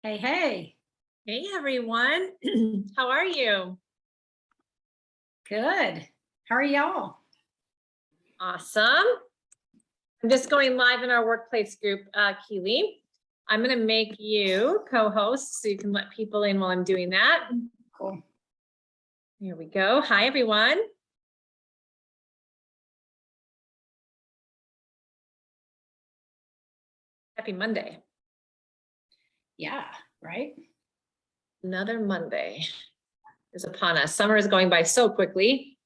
Hey, hey. Hey everyone, how are you? Good. How are y'all? Awesome. I'm just going live in our workplace group, Keely. I'm going to make you co-host so you can let people in while I'm doing that. Cool. Here we go. Hi everyone. Happy Monday. Yeah, right? Another Monday is upon us. Summer is going by so quickly.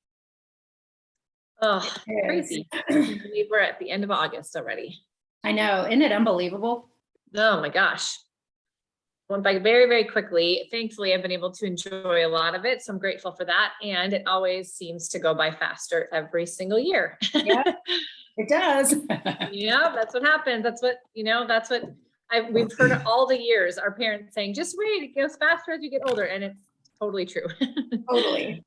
Oh, crazy. I can't believe we're at the end of August already. I know. Isn't it unbelievable? Oh my gosh. Went by very, very quickly. Thankfully, I've been able to enjoy a lot of it. So I'm grateful for that. And it always seems to go by faster every single year. Yeah, it does. Yeah, that's what happens. That's what, we've heard all the years, our parents saying, just wait, it goes faster as you get older. And it's totally true. Totally.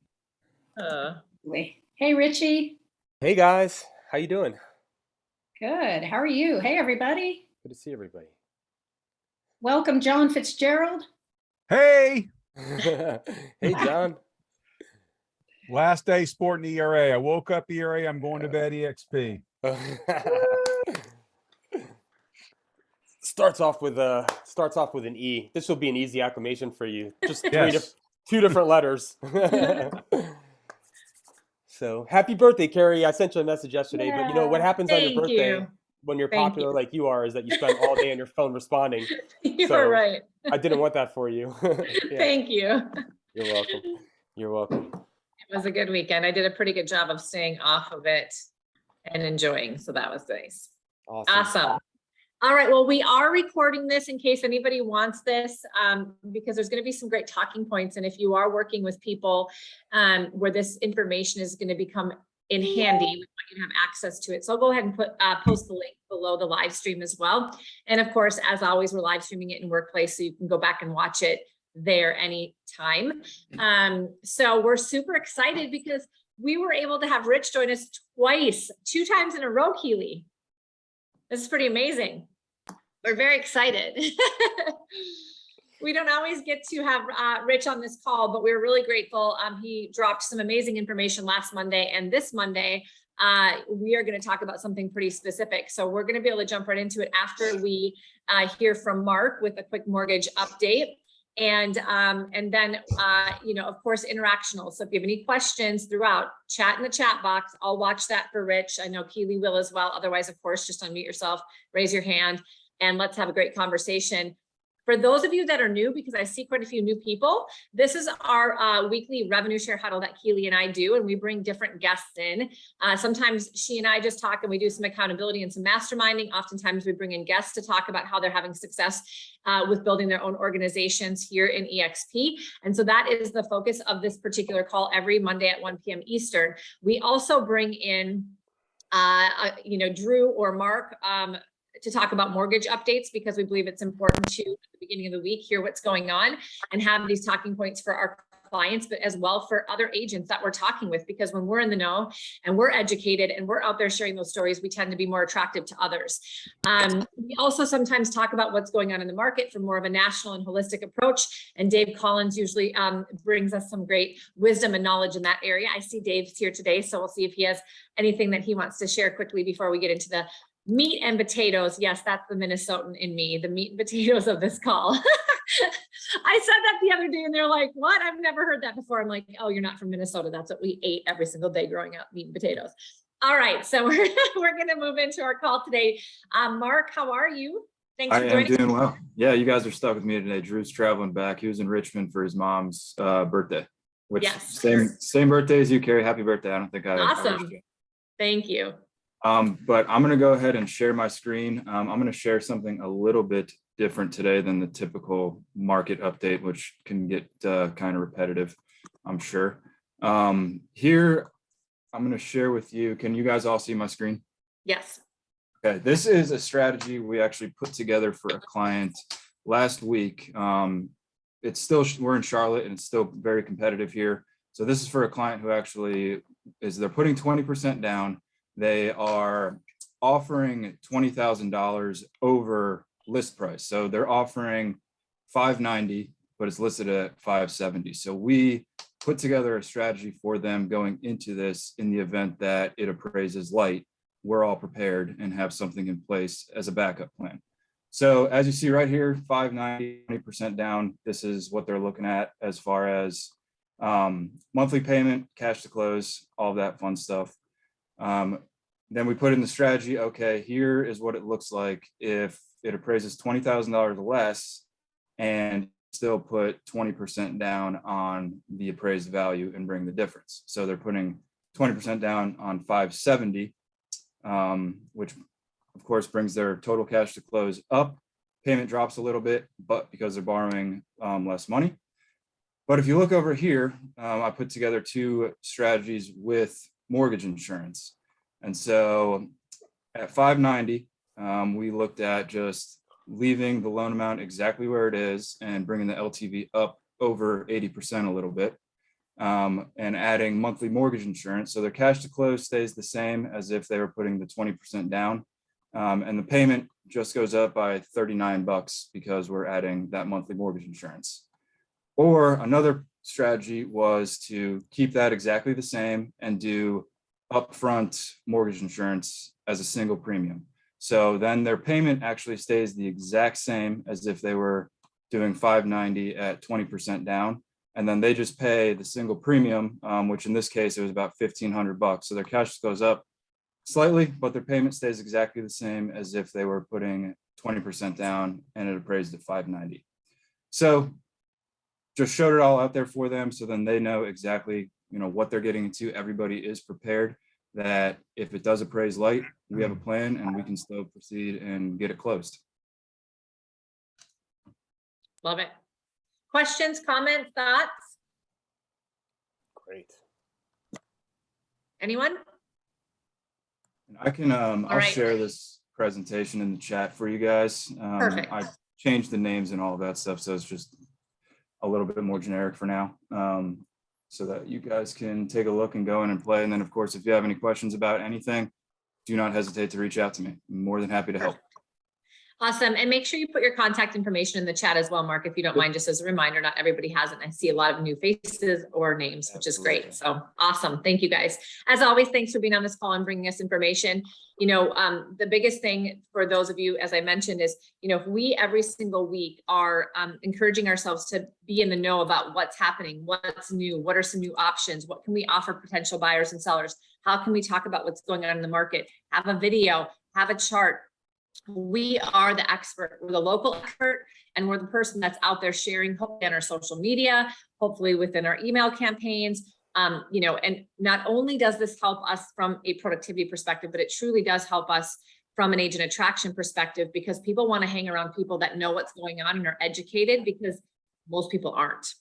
Hey, Richie. Hey guys, how you doing? Good. How are you? Hey, everybody. Good to see everybody. Welcome, John Fitzgerald. Hey, Hey John. last day sporting ERA. I woke up ERA. I'm going to bed EXP. Starts off with an E. This will be an easy acclamation for you. Just Yes. two different letters. So happy birthday, Carrie. I sent you a message yesterday, but you know what happens on your birthday when you're popular like you are is that you spend all day on your phone responding. You're right. I didn't want that for you. Yeah. Thank you. You're welcome. You're welcome. It was a good weekend. I did a pretty good job of staying off of it and enjoying. So that was nice. Awesome. All right. Well, we are recording this in case anybody wants this, because there's going to be some great talking points. And if you are working with people where this information is going to become in handy, we want you to have access to it. So I'll go ahead and post the link below the live stream as well. And of course, as always, we're live streaming it in Workplace, so you can go back and watch it there anytime. So we're super excited because we were able to have Rich join us two times in a row, Keely. This is pretty amazing. We're very excited. We don't always get to have Rich on this call, but we're really grateful. He dropped some amazing information last Monday, and this Monday, we are going to talk about something pretty specific. So we're going to be able to jump right into it after we hear from Mark with a quick mortgage update. And then, of course, interactional. So if you have any questions throughout, chat in the chat box. I'll watch that for Rich. I know Keely will as well. Otherwise, of course, just unmute yourself, raise your hand, and let's have a great conversation. For those of you that are new, because I see quite a few new people, this is our weekly revenue share huddle that Keely and I do, and we bring different guests in. Sometimes she and I just talk and we do some accountability and some masterminding. Oftentimes we bring in guests to talk about how they're having success with building their own organizations here in eXp. And so that is the focus of this particular call every Monday at 1 p.m. Eastern. We also bring in, Drew or Mark, to talk about mortgage updates, because we believe it's important to, at the beginning of the week, hear what's going on and have these talking points for our clients, but as well for other agents that we're talking with, because when we're in the know and we're educated and we're out there sharing those stories, we tend to be more attractive to others. We also sometimes talk about what's going on in the market from more of a national and holistic approach. And Dave Collins usually brings us some great wisdom and knowledge in that area. I see Dave's here today, so we'll see if he has anything that he wants to share quickly before we get into the meat and potatoes. Yes, that's the Minnesotan in me, the meat and potatoes of this call. I said that the other day and they're like, what? I've never heard that before. I'm like, oh, you're not from Minnesota. That's what we ate every single day growing up, meat and potatoes. All right, so we're going to move into our call today. Mark, how are you? Thanks for joining. I am doing well. Yeah, you guys are stuck with me today. Drew's traveling back. He was in Richmond for his mom's birthday, which same birthday as you, Carrie. Happy birthday. I don't think I awesome. Thank you. But I'm going to go ahead and share my screen. I'm going to share something a little bit different today than the typical market update, which can get kind of repetitive, I'm sure. Here, I'm going to share with you. Can you guys all see my screen? Yes. Okay, this is a strategy we actually put together for a client last week. It's still, we're in Charlotte and it's still very competitive here. So this is for a client who actually they're putting 20% down. They are offering $20,000 over list price. So they're offering 590, but it's listed at 570. So we put together a strategy for them going into this in the event that it appraises light. We're all prepared and have something in place as a backup plan. So as you see right here, 590, 20% down. This is what they're looking at as far as monthly payment, cash to close, all that fun stuff. Then we put in the strategy. Okay, here is what it looks like if it appraises $20,000 less and still put 20% down on the appraised value and bring the difference. So they're putting 20% down on 570, which of course brings their total cash to close up. Payment drops a little bit, but because they're borrowing less money. But if you look over here, I put together two strategies with mortgage insurance. And so at 590, we looked at just leaving the loan amount exactly where it is and bringing the LTV up over 80% a little bit, and adding monthly mortgage insurance. So their cash to close stays the same as if they were putting the 20% down. And the payment just goes up by $39 because we're adding that monthly mortgage insurance. Or another strategy was to keep that exactly the same and do upfront mortgage insurance as a single premium. So then their payment actually stays the exact same as if they were doing 590 at 20% down. And then they just pay the single premium, which in this case, it was about $1,500. So their cash goes up slightly, but their payment stays exactly the same as if they were putting 20% down and it appraised at 590. So just showed it all out there for them. So then they know exactly, what they're getting into. Everybody is prepared that if it does appraise light, we have a plan and we can still proceed and get it closed. Love it. Questions, comments, thoughts? Great. Anyone? I can, I'll right. share this presentation in the chat for you guys. Perfect. I changed the names and all of that stuff, so it's just a little bit more generic for now, so that you guys can take a look and go in and play. And then, of course, if you have any questions about anything, do not hesitate to reach out to me. I'm more than happy to help. Awesome. And make sure you put your contact information in the chat as well, Mark, if you don't mind, just as a reminder. Not everybody has it. I see a lot of new faces or names, which is great. So awesome. Thank you guys. As always, thanks for being on this call and bringing us information. The biggest thing for those of you, as I mentioned, is, we every single week are encouraging ourselves to be in the know about what's happening, what's new, what are some new options, what can we offer potential buyers and sellers, how can we talk about what's going on in the market, have a video, have a chart. We are the expert. We're the local expert, and we're the person that's out there sharing, hopefully on our social media, hopefully within our email campaigns. And not only does this help us from a productivity perspective, but it truly does help us from an agent attraction perspective, because people want to hang around people that know what's going on and are educated, because most people aren't.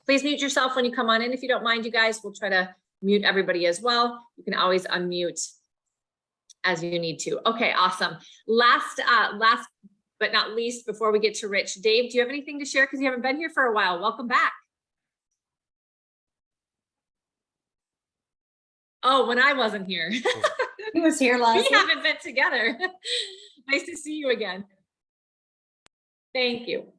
Please mute yourself when you come on in, if you don't mind, you guys. We'll try to mute everybody as well. You can always unmute as you need to. Okay, awesome. Last but not least, before we get to Rich, Dave, do you have anything to share? Because you haven't been here for a while. Welcome back. Oh, when I wasn't here. He was here last We haven't been together. Nice to see you again. Thank you.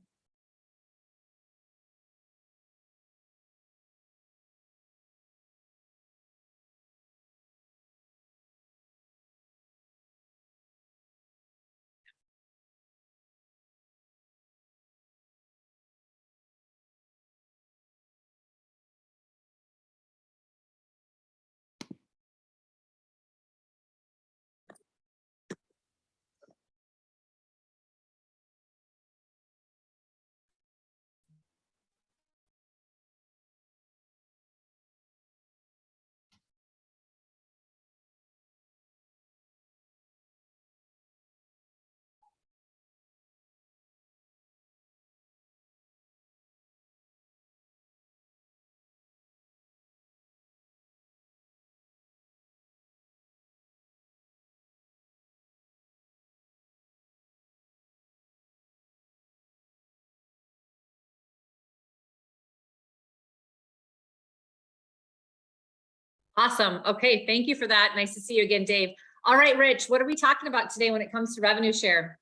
Awesome. Okay, thank you for that. Nice to see you again, Dave. All right, Rich, what are we talking about today when it comes to revenue share?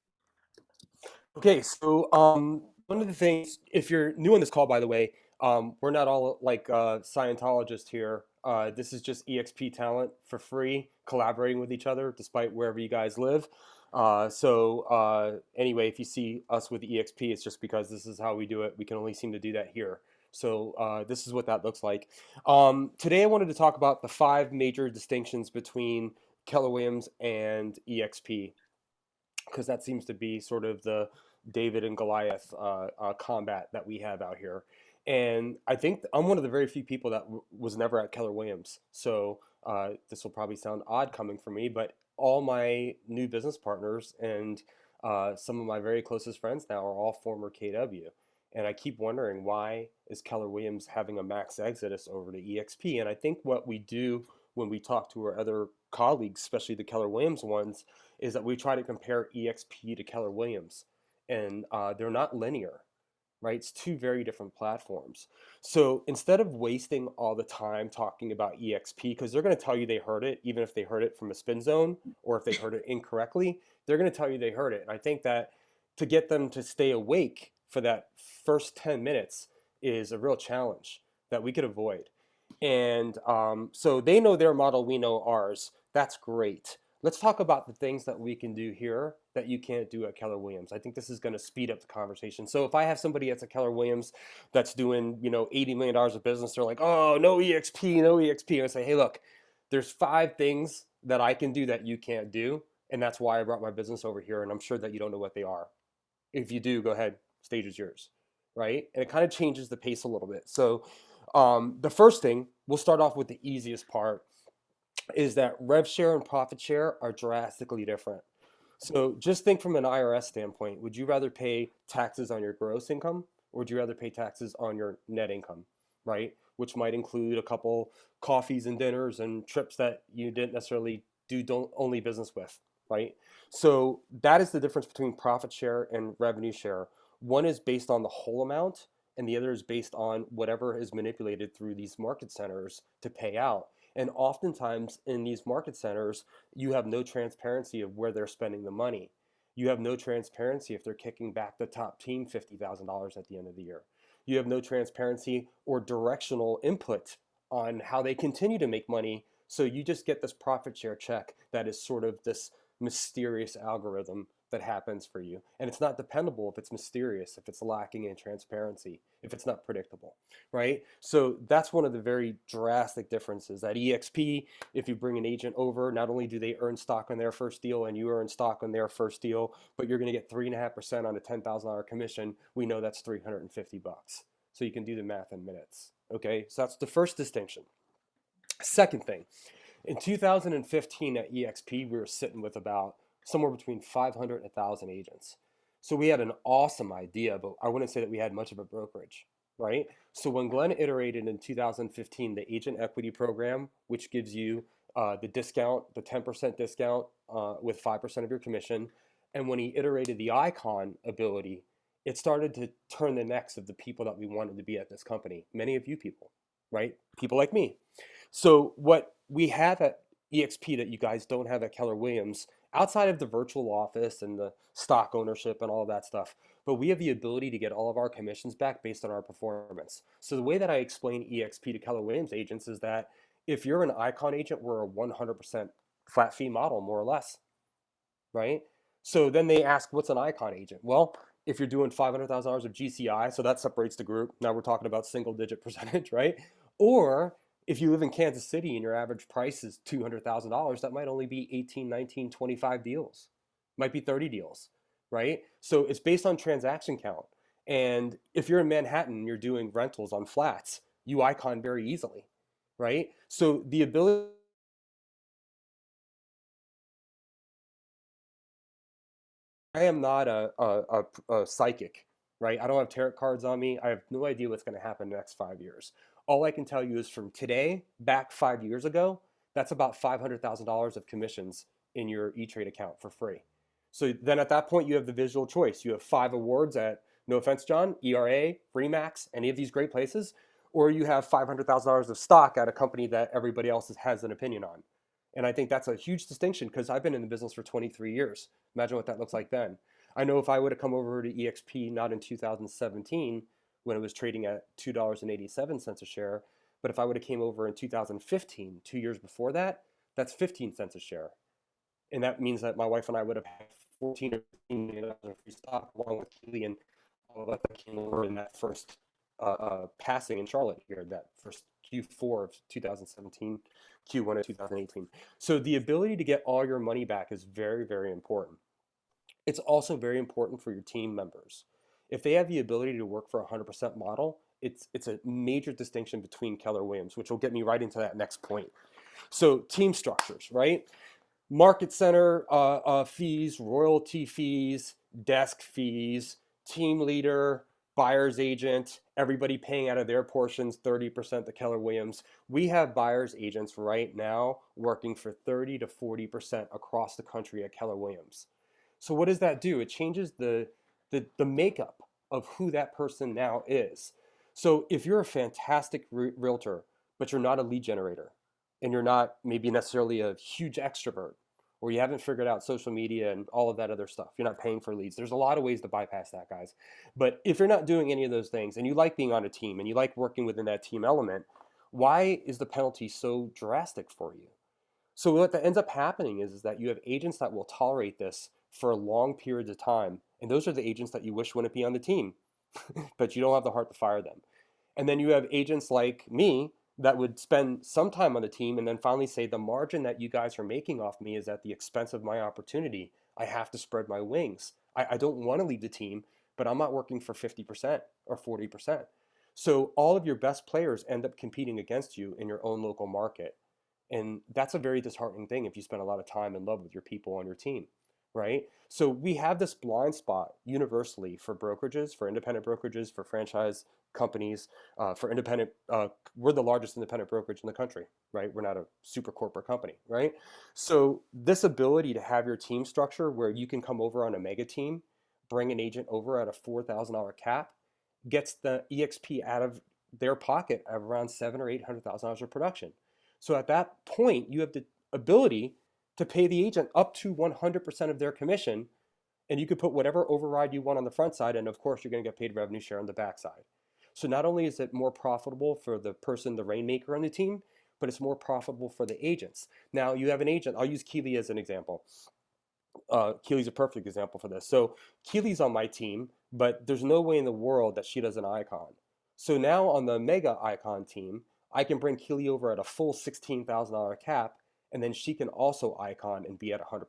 Okay, so One of the things, if you're new on this call, by the way, we're not all like Scientologists here. This is just eXp talent for free, collaborating with each other despite wherever you guys live. Anyway, if you see us with eXp, it's just because this is how we do it. We can only seem to do that here. So this is what that looks like. Today I wanted to talk about the 5 major distinctions between Keller Williams and eXp, because that seems to be sort of the David and Goliath combat that we have out here. And I think I'm one of the very few people that was never at Keller Williams. So this will probably sound odd coming from me, but all my new business partners and some of my very closest friends now are all former KW. And I keep wondering, why is Keller Williams having a max exodus over to eXp? And I think what we do when we talk to our other colleagues, especially the Keller Williams ones, is that we try to compare eXp to Keller Williams. And they're not linear, right? It's 2 very different platforms. So instead of wasting all the time talking about eXp, because they're going to tell you they heard it, even if they heard it from a spin zone or if they heard it incorrectly, they're going to tell you they heard it. And I think that to get them to stay awake for that first 10 minutes is a real challenge that we could avoid. And so they know their model, we know ours. That's great. Let's talk about the things that we can do here that you can't do at Keller Williams. I think this is going to speed up the conversation. So if I have somebody that's at Keller Williams that's doing, $80 million of business, they're like, oh, no eXp, no eXp. And I say, hey, look, there's 5 things that I can do that you can't do. And that's why I brought my business over here. And I'm sure that you don't know what they are. If you do, go ahead, stage is yours, right? And it kind of changes the pace a little bit. So the first thing, we'll start off with the easiest part, is that rev share and profit share are drastically different. So just think from an IRS standpoint, would you rather pay taxes on your gross income, or would you rather pay taxes on your net income, right? Which might include a couple coffees and dinners and trips that you didn't necessarily don't only business with, right? So that is the difference between profit share and revenue share. One is based on the whole amount, and the other is based on whatever is manipulated through these market centers to pay out. And oftentimes in these market centers, you have no transparency of where they're spending the money. You have no transparency if they're kicking back the top team $50,000 at the end of the year. You have no transparency or directional input on how they continue to make money. So you just get this profit share check that is sort of this mysterious algorithm that happens for you. And it's not dependable if it's mysterious, if it's lacking in transparency, if it's not predictable, right? So that's one of the very drastic differences. At eXp, if you bring an agent over, not only do they earn stock on their first deal and you earn stock on their first deal, but you're going to get 3.5% on a $10,000 commission. We know that's $350. So you can do the math in minutes, okay? So that's the first distinction. Second thing, in 2015 at eXp, we were sitting with about somewhere between 500 and 1,000 agents. So we had an awesome idea, but I wouldn't say that we had much of a brokerage, right? So when Glenn iterated in 2015 the agent equity program, which gives you the discount, the 10% discount with 5% of your commission, and when he iterated the icon ability, it started to turn the necks of the people that we wanted to be at this company. Many of you people, right? People like me. So what we have at eXp that you guys don't have at Keller Williams, outside of the virtual office and the stock ownership and all of that stuff, but we have the ability to get all of our commissions back based on our performance. So the way that I explain eXp to Keller Williams agents is that if you're an icon agent, we're a 100% flat fee model, more or less, right? So then they ask, what's an icon agent? Well, if you're doing $500,000 of GCI, so that separates the group. Now we're talking about single digit percentage, right? Or if you live in Kansas City and your average price is $200,000, that might only be 18, 19, 25 deals. Might be 30 deals, right? So it's based on transaction count. And if you're in Manhattan and you're doing rentals on flats, you icon very easily, right? So the ability I am not a psychic, right? I don't have tarot cards on me. I have no idea what's going to happen in the next 5 years. All I can tell you is from today back 5 years ago, that's about $500,000 of commissions in your E-Trade account for free. So then at that point, you have the visual choice. You have 5 awards at, no offense, John, ERA, Remax, any of these great places, or you have $500,000 of stock at a company that everybody else has an opinion on. And I think that's a huge distinction because I've been in the business for 23 years. Imagine what that looks like then. I know if I would have come over to eXp not in 2017 when it was trading at $2.87 a share, but if I would have came over in 2015, 2 years before that, that's 15 cents a share. And that means that my wife and I would have had 14 or 15 million dollars of free stock along with Keely and all of us that came over in that first passing in Charlotte here, that first Q4 of 2017, Q1 of 2018. So the ability to get all your money back is very, very important. It's also very important for your team members. If they have the ability to work for a 100% model, it's a major distinction between Keller Williams, which will get me right into that next point. So team structures, right? Market center fees, royalty fees, desk fees, team leader, buyer's agent, everybody paying out of their portions 30% to Keller Williams. We have buyer's agents right now working for 30 to 40% across the country at Keller Williams. So what does that do? It changes the makeup of who that person now is. So if you're a fantastic realtor, but you're not a lead generator, and you're not maybe necessarily a huge extrovert, or you haven't figured out social media and all of that other stuff, you're not paying for leads. There's a lot of ways to bypass that, guys. But if you're not doing any of those things and you like being on a team and you like working within that team element, why is the penalty so drastic for you? So what that ends up happening is that you have agents that will tolerate this for long periods of time. And those are the agents that you wish wouldn't be on the team, but you don't have the heart to fire them. And then you have agents like me that would spend some time on the team and then finally say the margin that you guys are making off me is at the expense of my opportunity. I have to spread my wings. I don't want to leave the team, but I'm not working for 50% or 40%. So all of your best players end up competing against you in your own local market. And that's a very disheartening thing if you spend a lot of time and love with your people on your team, right? So we have this blind spot universally for brokerages, for independent brokerages, for franchise companies, for independent, we're the largest independent brokerage in the country, right? We're not a super corporate company, right? So this ability to have your team structure where you can come over on a mega team, bring an agent over at a $4,000 cap, gets the eXp out of their pocket of around $700,000 or $800,000 of production. So at that point, you have the ability to pay the agent up to 100% of their commission, and you could put whatever override you want on the front side, and of course, you're going to get paid revenue share on the back side. So not only is it more profitable for the person, the rainmaker on the team, but it's more profitable for the agents. Now you have an agent. I'll use Keely as an example. Keely's a perfect example for this. So Keely's on my team, but there's no way in the world that she does an icon. So now on the mega icon team, I can bring Keely over at a full $16,000 cap, and then she can also icon and be at 100%,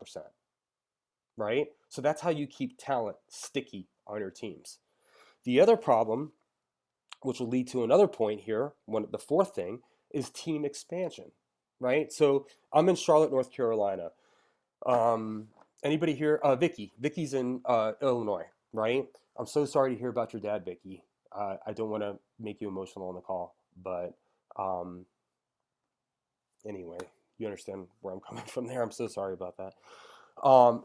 right? So that's how you keep talent sticky on your teams. The other problem, which will lead to another point here, the fourth thing, is team expansion, right? So I'm in Charlotte, North Carolina. Anybody here? Vicky's in Illinois, right? I'm so sorry to hear about your dad, Vicky. I don't want to make you emotional on the call, but anyway, you understand where I'm coming from there. I'm so sorry about that.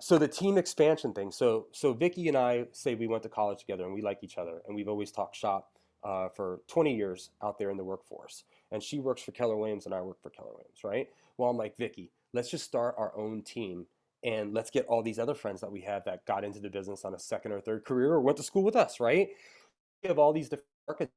So the team expansion thing. So Vicky and I say we went to college together and we like each other and we've always talked shop for 20 years out there in the workforce. And she works for Keller Williams and I work for Keller Williams, right? Well, I'm like, Vicky, let's just start our own team and let's get all these other friends that we have that got into the business on a second or third career or went to school with us, right? We have all these different markets.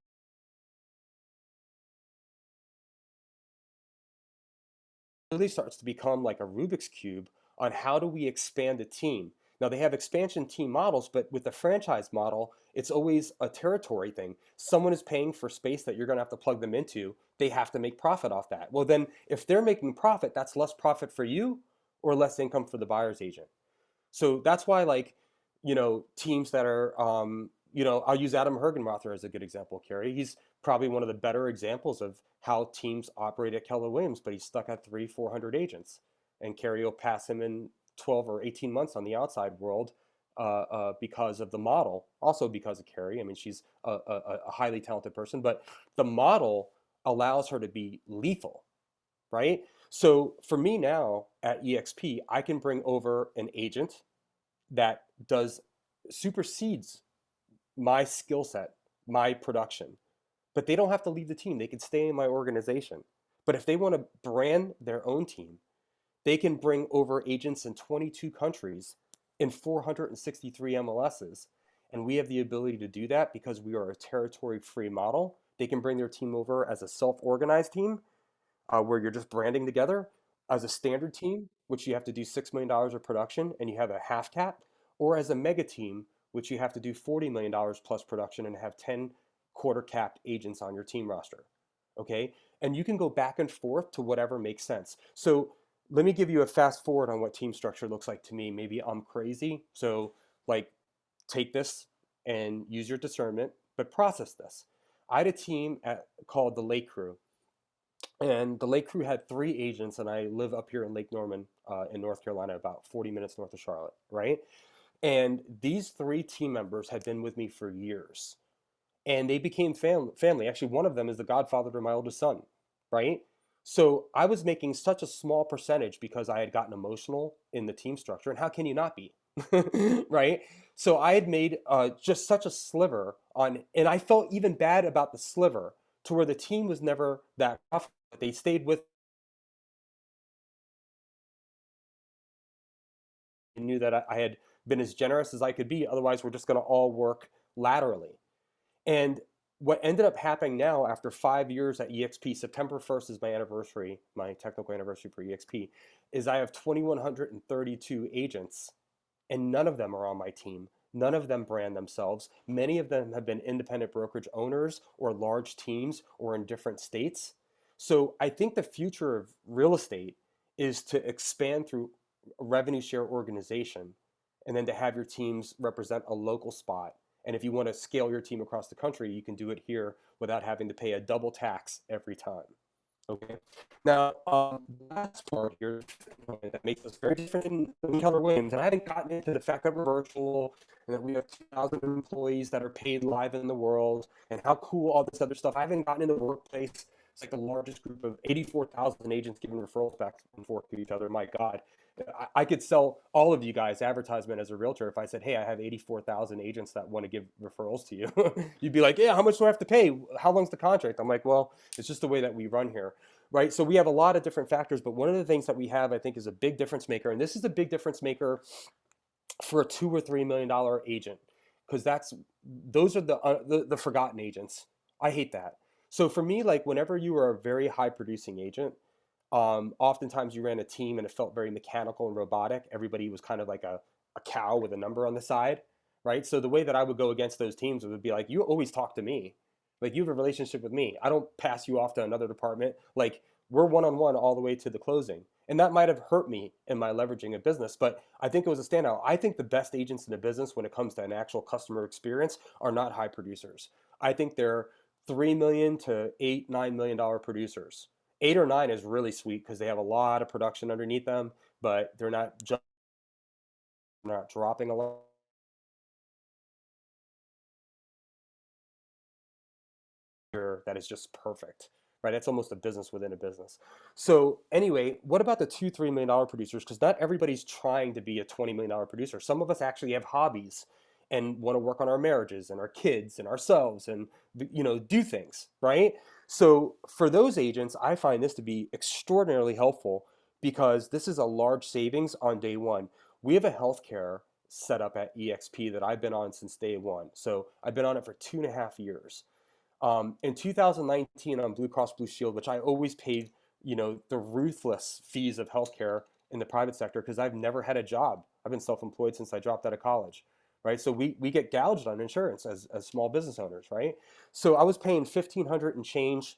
Really starts to become like a Rubik's Cube on how do we expand a team. Now they have expansion team models, but with the franchise model, it's always a territory thing. Someone is paying for space that you're going to have to plug them into. They have to make profit off that. Well, then if they're making profit, that's less profit for you or less income for the buyer's agent. So that's why, like, teams that are, I'll use Adam Hergenrother as a good example, Carrie. He's probably one of the better examples of how teams operate at Keller Williams, but he's stuck at 300-400 agents. And Carrie will pass him in 12 or 18 months on the outside world because of the model, also because of Carrie. I mean, she's a highly talented person, but the model allows her to be lethal, right? So for me now at eXp, I can bring over an agent that supersedes my skill set, my production, but they don't have to leave the team. They can stay in my organization. But if they want to brand their own team They can bring over agents in 22 countries in 463 MLSs. And we have the ability to do that because we are a territory-free model. They can bring their team over as a self-organized team, where you're just branding together, as a standard team, which you have to do $6 million of production and you have a half cap, or as a mega team, which you have to do $40 million plus production and have 10 quarter capped agents on your team roster. Okay. And you can go back and forth to whatever makes sense. So let me give you a fast forward on what team structure looks like to me. Maybe I'm crazy. So, like, take this and use your discernment, but process this. I had a team called the Lake Crew. And the Lake Crew had 3 agents, and I live up here in Lake Norman, in North Carolina, about 40 minutes north of Charlotte, right? And these 3 team members had been with me for years, and they became family. Actually, one of them is the godfather to my oldest son, right? So I was making such a small percentage because I had gotten emotional in the team structure, and how can you not be, right? So I had made just such a sliver on, and I felt even bad about the sliver to where the team was never that profitable. They stayed with, and knew that I had been as generous as I could be. Otherwise, we're just going to all work laterally. And what ended up happening now after 5 years at eXp, September 1st is my anniversary, my technical anniversary for eXp, is I have 2,132 agents, and none of them are on my team. None of them brand themselves. Many of them have been independent brokerage owners or large teams or in different states. So I think the future of real estate is to expand through a revenue share organization, and then to have your teams represent a local spot. And if you want to scale your team across the country, you can do it here without having to pay a double tax every time. Okay. Now, the last part here that makes us very different than Keller Williams, and I haven't gotten into the fact that we're virtual and that we have 2,000 employees that are paid live in the world and how cool all this other stuff. I haven't gotten into the workplace. It's like the largest group of 84,000 agents giving referrals back and forth to each other. My God. I could sell all of you guys advertisement as a realtor if I said, hey, I have 84,000 agents that want to give referrals to you. You'd be like, yeah, how much do I have to pay? How long's the contract? I'm like, well, it's just the way that we run here, right? So we have a lot of different factors, but one of the things that we have, I think, is a big difference maker. And this is a big difference maker for a $2 or $3 million agent, because those are the forgotten agents. I hate that. So for me, like, whenever you are a very high producing agent, oftentimes you ran a team and it felt very mechanical and robotic. Everybody was kind of like a cow with a number on the side, right? So the way that I would go against those teams would be like, you always talk to me. Like, you have a relationship with me. I don't pass you off to another department. Like, we're one-on-one all the way to the closing. And that might have hurt me in my leveraging a business, but I think it was a standout. I think the best agents in the business when it comes to an actual customer experience are not high producers. I think they're $3 million to $8-9 million producers. 8 or 9 is really sweet because they have a lot of production underneath them, but they're not dropping a lot. That is just perfect, right? It's almost a business within a business. So anyway, what about the $2-3 million producers? Because not everybody's trying to be a $20 million producer. Some of us actually have hobbies and want to work on our marriages and our kids and ourselves and, do things, right? So for those agents, I find this to be extraordinarily helpful because this is a large savings on day one. We have a healthcare set up at eXp that I've been on since day one. So I've been on it for 2.5 years. In 2019 on Blue Cross Blue Shield, which I always paid, the ruthless fees of healthcare in the private sector because I've never had a job. I've been self-employed since I dropped out of college, right? So we get gouged on insurance as small business owners, right? So I was paying $1,500 and change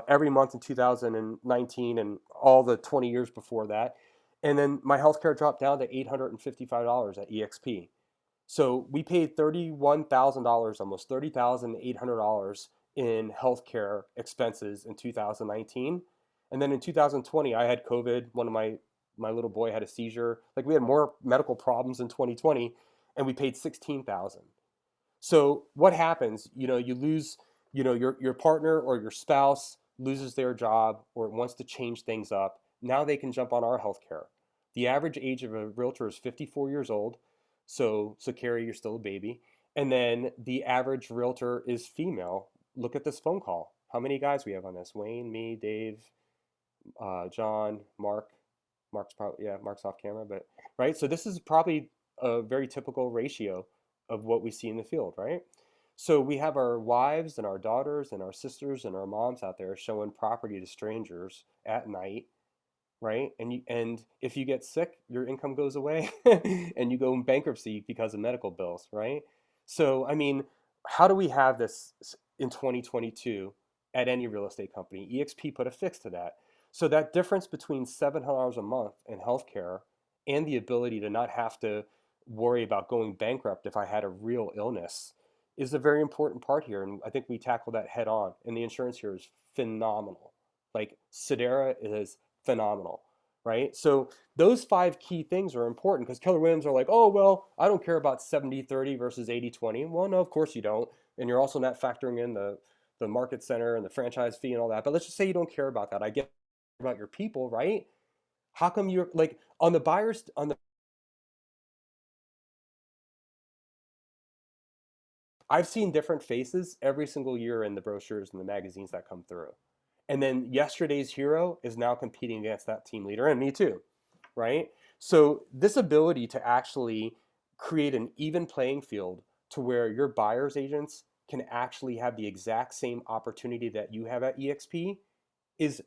every month in 2019 and all the 20 years before that. And then my healthcare dropped down to $855 at eXp. So we paid $31,000, almost $30,800 in healthcare expenses in 2019. And then in 2020, I had COVID. One of my little boy had a seizure. Like, we had more medical problems in 2020, and we paid $16,000. So what happens? You lose, your partner or your spouse loses their job or wants to change things up. Now they can jump on our healthcare. The average age of a realtor is 54 years old. So Carrie, you're still a baby. And then the average realtor is female. Look at this phone call. How many guys we have on this? Wayne, me, Dave, John, Mark, Mark's probably, yeah, Mark's off camera, but right. So this is probably a very typical ratio of what we see in the field, right? So we have our wives and our daughters and our sisters and our moms out there showing property to strangers at night, right? And if you get sick, your income goes away and you go in bankruptcy because of medical bills, right? So I mean, how do we have this in 2022 at any real estate company? eXp put a fix to that. So that difference between $700 a month in healthcare and the ability to not have to worry about going bankrupt if I had a real illness is a very important part here. And I think we tackle that head on. And the insurance here is phenomenal. Like Sedera is phenomenal, right? So those 5 key things are important because Keller Williams are like, oh, well, I don't care about 70-30 versus 80-20. Well, no, of course you don't. And you're also not factoring in the market center and the franchise fee and all that. But let's just say you don't care about that. I get about your people, right? How come you're like on the buyers, on the I've seen different faces every single year in the brochures and the magazines that come through. And then yesterday's hero is now competing against that team leader and me too, right? So this ability to actually create an even playing field to where your buyer's agents can actually have the exact same opportunity that you have at eXp is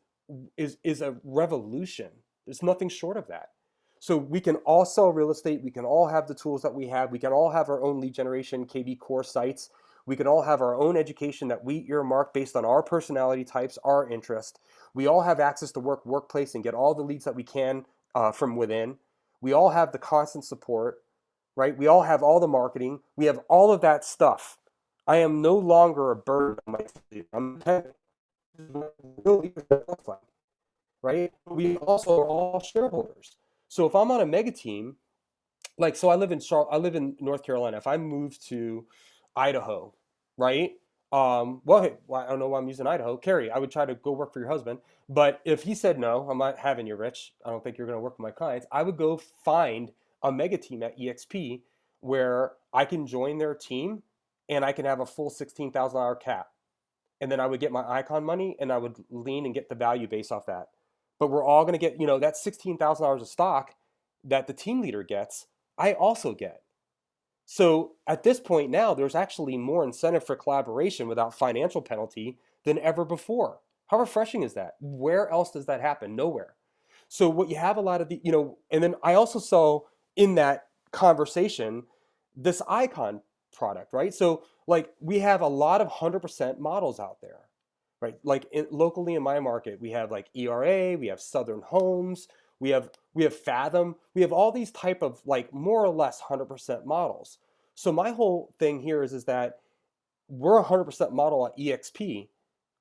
is a revolution. There's nothing short of that. So we can all sell real estate. We can all have the tools that we have. We can all have our own lead generation KV core sites. We can all have our own education that we earmark based on our personality types, our interest. We all have access to workplace and get all the leads that we can from within. We all have the constant support, right? We all have all the marketing. We have all of that stuff. I am no longer a burden on my team. I'm really like, right? We also are all shareholders. So if I'm on a mega team, like so I live in I live in North Carolina. If I move to Idaho, right? Well, hey, well, I don't know why I'm using Idaho. Carrie, I would try to go work for your husband. But if he said no, I'm not having you, Rich. I don't think you're going to work with my clients. I would go find a mega team at eXp where I can join their team and I can have a full $16,000 cap. And then I would get my icon money and I would lean and get the value based off that. But we're all going to get, that $16,000 of stock that the team leader gets, I also get. So at this point now, there's actually more incentive for collaboration without financial penalty than ever before. How refreshing is that? Where else does that happen? Nowhere. So what you have a lot of the, and then I also saw in that conversation, this icon product, right? So like we have a lot of 100% models out there, right? Like locally in my market, we have like ERA, we have Southern Homes, we have Fathom, we have all these type of like more or less 100% models. So my whole thing here is that we're a 100% model at eXp.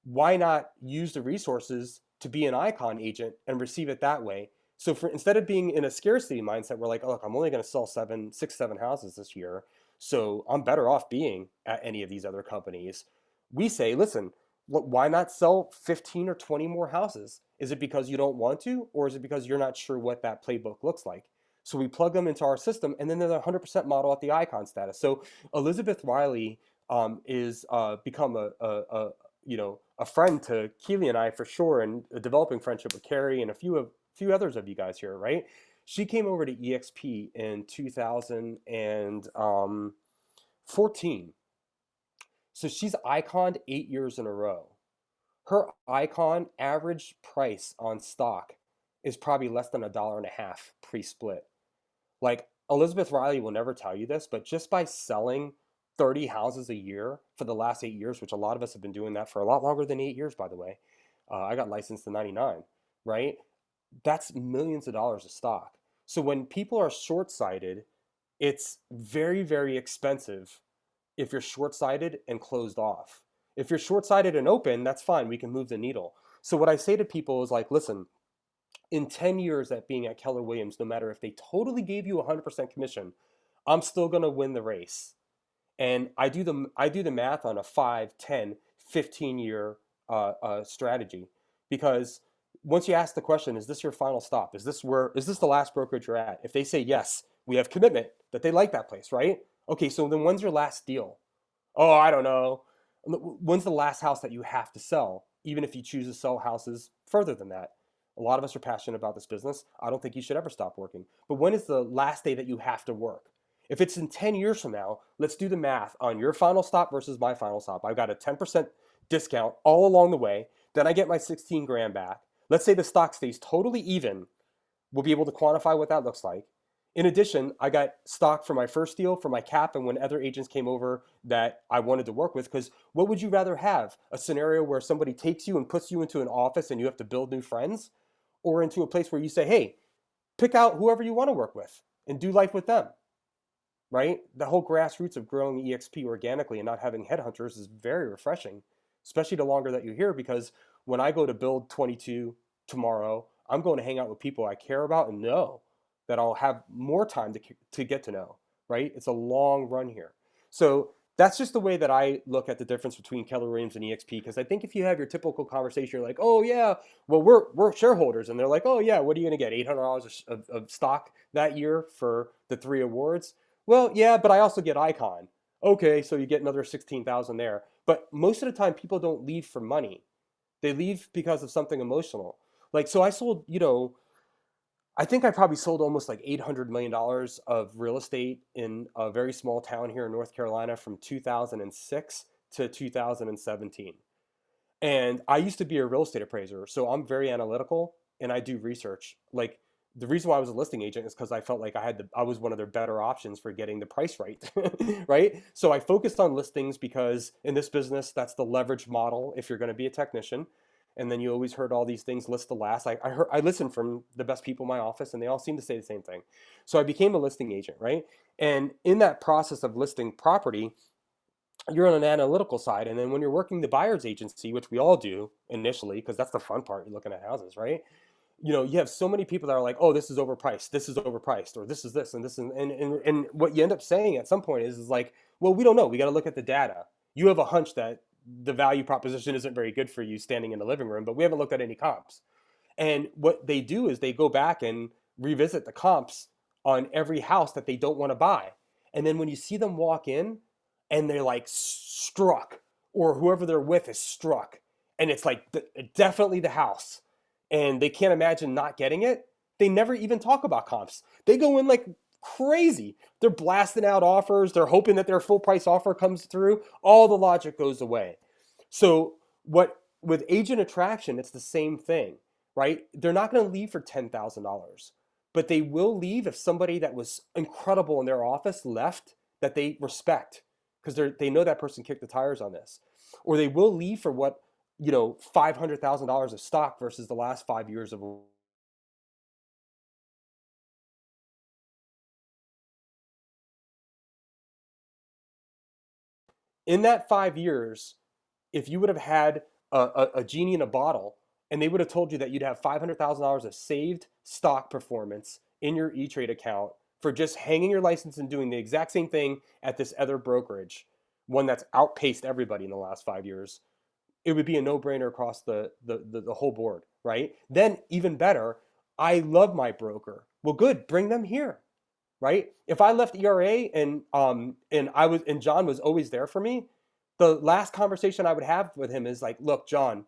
Why not use the resources to be an icon agent and receive it that way? So instead of being in a scarcity mindset, we're like, oh, look, I'm only going to sell 7 houses this year. So I'm better off being at any of these other companies. We say, listen, why not sell 15 or 20 more houses? Is it because you don't want to, or is it because you're not sure what that playbook looks like? So we plug them into our system, and then they're the 100% model at the icon status. So Elizabeth Riley is become a friend to Keely and I for sure, and a developing friendship with Carrie and a few others of you guys here, right? She came over to eXp in 2014. So she's iconed 8 years in a row. Her icon average price on stock is probably less than $1.50 pre-split. Like Elizabeth Riley will never tell you this, but just by selling 30 houses a year for the last 8 years, which a lot of us have been doing that for a lot longer than 8 years, by the way. I got licensed in 99, right? That's millions of dollars of stock. So when people are short-sighted, it's very, very expensive if you're short-sighted and closed off. If you're short-sighted and open, that's fine. We can move the needle. So what I say to people is like, listen, in 10 years at being at Keller Williams, no matter if they totally gave you 100% commission, I'm still going to win the race. And I do the math on a 5, 10, 15 year strategy, because once you ask the question, is this your final stop? Is this the last brokerage you're at? If they say yes, we have commitment that they like that place, right? Okay, so then when's your last deal? Oh, I don't know. When's the last house that you have to sell, even if you choose to sell houses further than that? A lot of us are passionate about this business. I don't think you should ever stop working. But when is the last day that you have to work? If it's in 10 years from now, let's do the math on your final stop versus my final stop. I've got a 10% discount all along the way. Then I get my 16 grand back. Let's say the stock stays totally even. We'll be able to quantify what that looks like. In addition, I got stock for my first deal, for my cap, and when other agents came over that I wanted to work with, because what would you rather have? A scenario where somebody takes you and puts you into an office and you have to build new friends, or into a place where you say, hey, pick out whoever you want to work with and do life with them, right? The whole grassroots of growing eXp organically and not having headhunters is very refreshing, especially the longer that you're here, because when I go to build 22 tomorrow, I'm going to hang out with people I care about and know that I'll have more time to get to know, right? It's a long run here. So that's just the way that I look at the difference between Keller Williams and eXp, because I think if you have your typical conversation, you're like, oh yeah, well we're shareholders, and they're like, oh yeah, what are you gonna get, $800 of stock that year for the 3 awards? Well, yeah, but I also get Icon. Okay, so you get another 16,000 there. But most of the time people don't leave for money. They leave because of something emotional. Like, so I sold, I think I probably sold almost like $800 million of real estate in a very small town here in North Carolina from 2006 to 2017. And I used to be a real estate appraiser, so I'm very analytical and I do research. Like, the reason why I was a listing agent is because I felt like I was one of their better options for getting the price right, right? So I focused on listings because in this business, that's the leverage model if you're going to be a technician. And then you always heard all these things list the last. I listened from the best people in my office, and they all seem to say the same thing. So I became a listing agent, right? And in that process of listing property, you're on an analytical side. And then when you're working the buyer's agency, which we all do initially, because that's the fun part, you're looking at houses, right? You have so many people that are like, oh, this is overpriced, or this is this, and this, and what you end up saying at some point is like, well, we don't know. We got to look at the data. You have a hunch that the value proposition isn't very good for you standing in the living room, but we haven't looked at any comps. And what they do is they go back and revisit the comps on every house that they don't want to buy. And then when you see them walk in and they're like struck, or whoever they're with is struck, and it's like definitely the house, and they can't imagine not getting it, they never even talk about comps. They go in like crazy. They're blasting out offers. They're hoping that their full price offer comes through. All the logic goes away. So with agent attraction, it's the same thing, right? They're not going to leave for $10,000, but they will leave if somebody that was incredible in their office left that they respect, because they know that person kicked the tires on this. Or they will leave for what, $500,000 of stock versus the last 5 years of. In that 5 years, if you would have had a genie in a bottle and they would have told you that you'd have $500,000 of saved stock performance in your E-Trade account for just hanging your license and doing the exact same thing at this other brokerage, one that's outpaced everybody in the last 5 years, it would be a no-brainer across the whole board, right? Then even better, I love my broker. Well, good, bring them here, right? If I left ERA and John was always there for me, the last conversation I would have with him is like, look, John,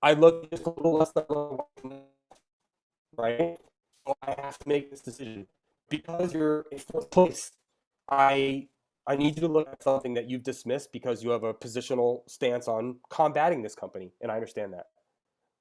I look just a little less than right? So I have to make this decision because you're in fourth place. I need you to look at something that you've dismissed because you have a positional stance on combating this company, and I understand that,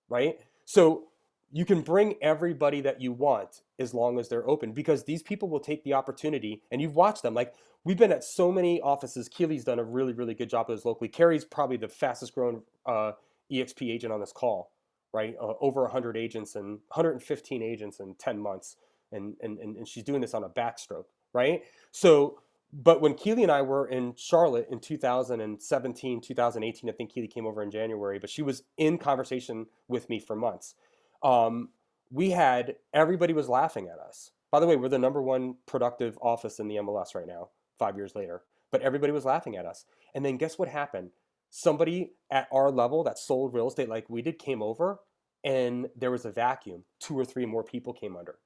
right? So you can bring everybody that you want as long as they're open, because these people will take the opportunity, and you've watched them. Like, we've been at so many offices. Keely's done a really, really good job of this locally. Carrie's probably the fastest growing eXp agent on this call, right? Over 100 agents and 115 agents in 10 months. And she's doing this on a backstroke, right? So, but when Keely and I were in Charlotte in 2017, 2018, I think Keely came over in January, but she was in conversation with me for months. Everybody was laughing at us. By the way, we're the #1 productive office in the MLS right now, 5 years later, but everybody was laughing at us. And then guess what happened? Somebody at our level that sold real estate like we did came over, and there was a vacuum. 2 or 3 more people came under.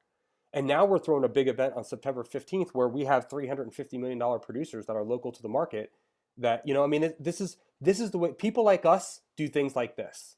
And now we're throwing a big event on September 15th where we have $350 million producers that are local to the market that, this is the way people like us do things like this,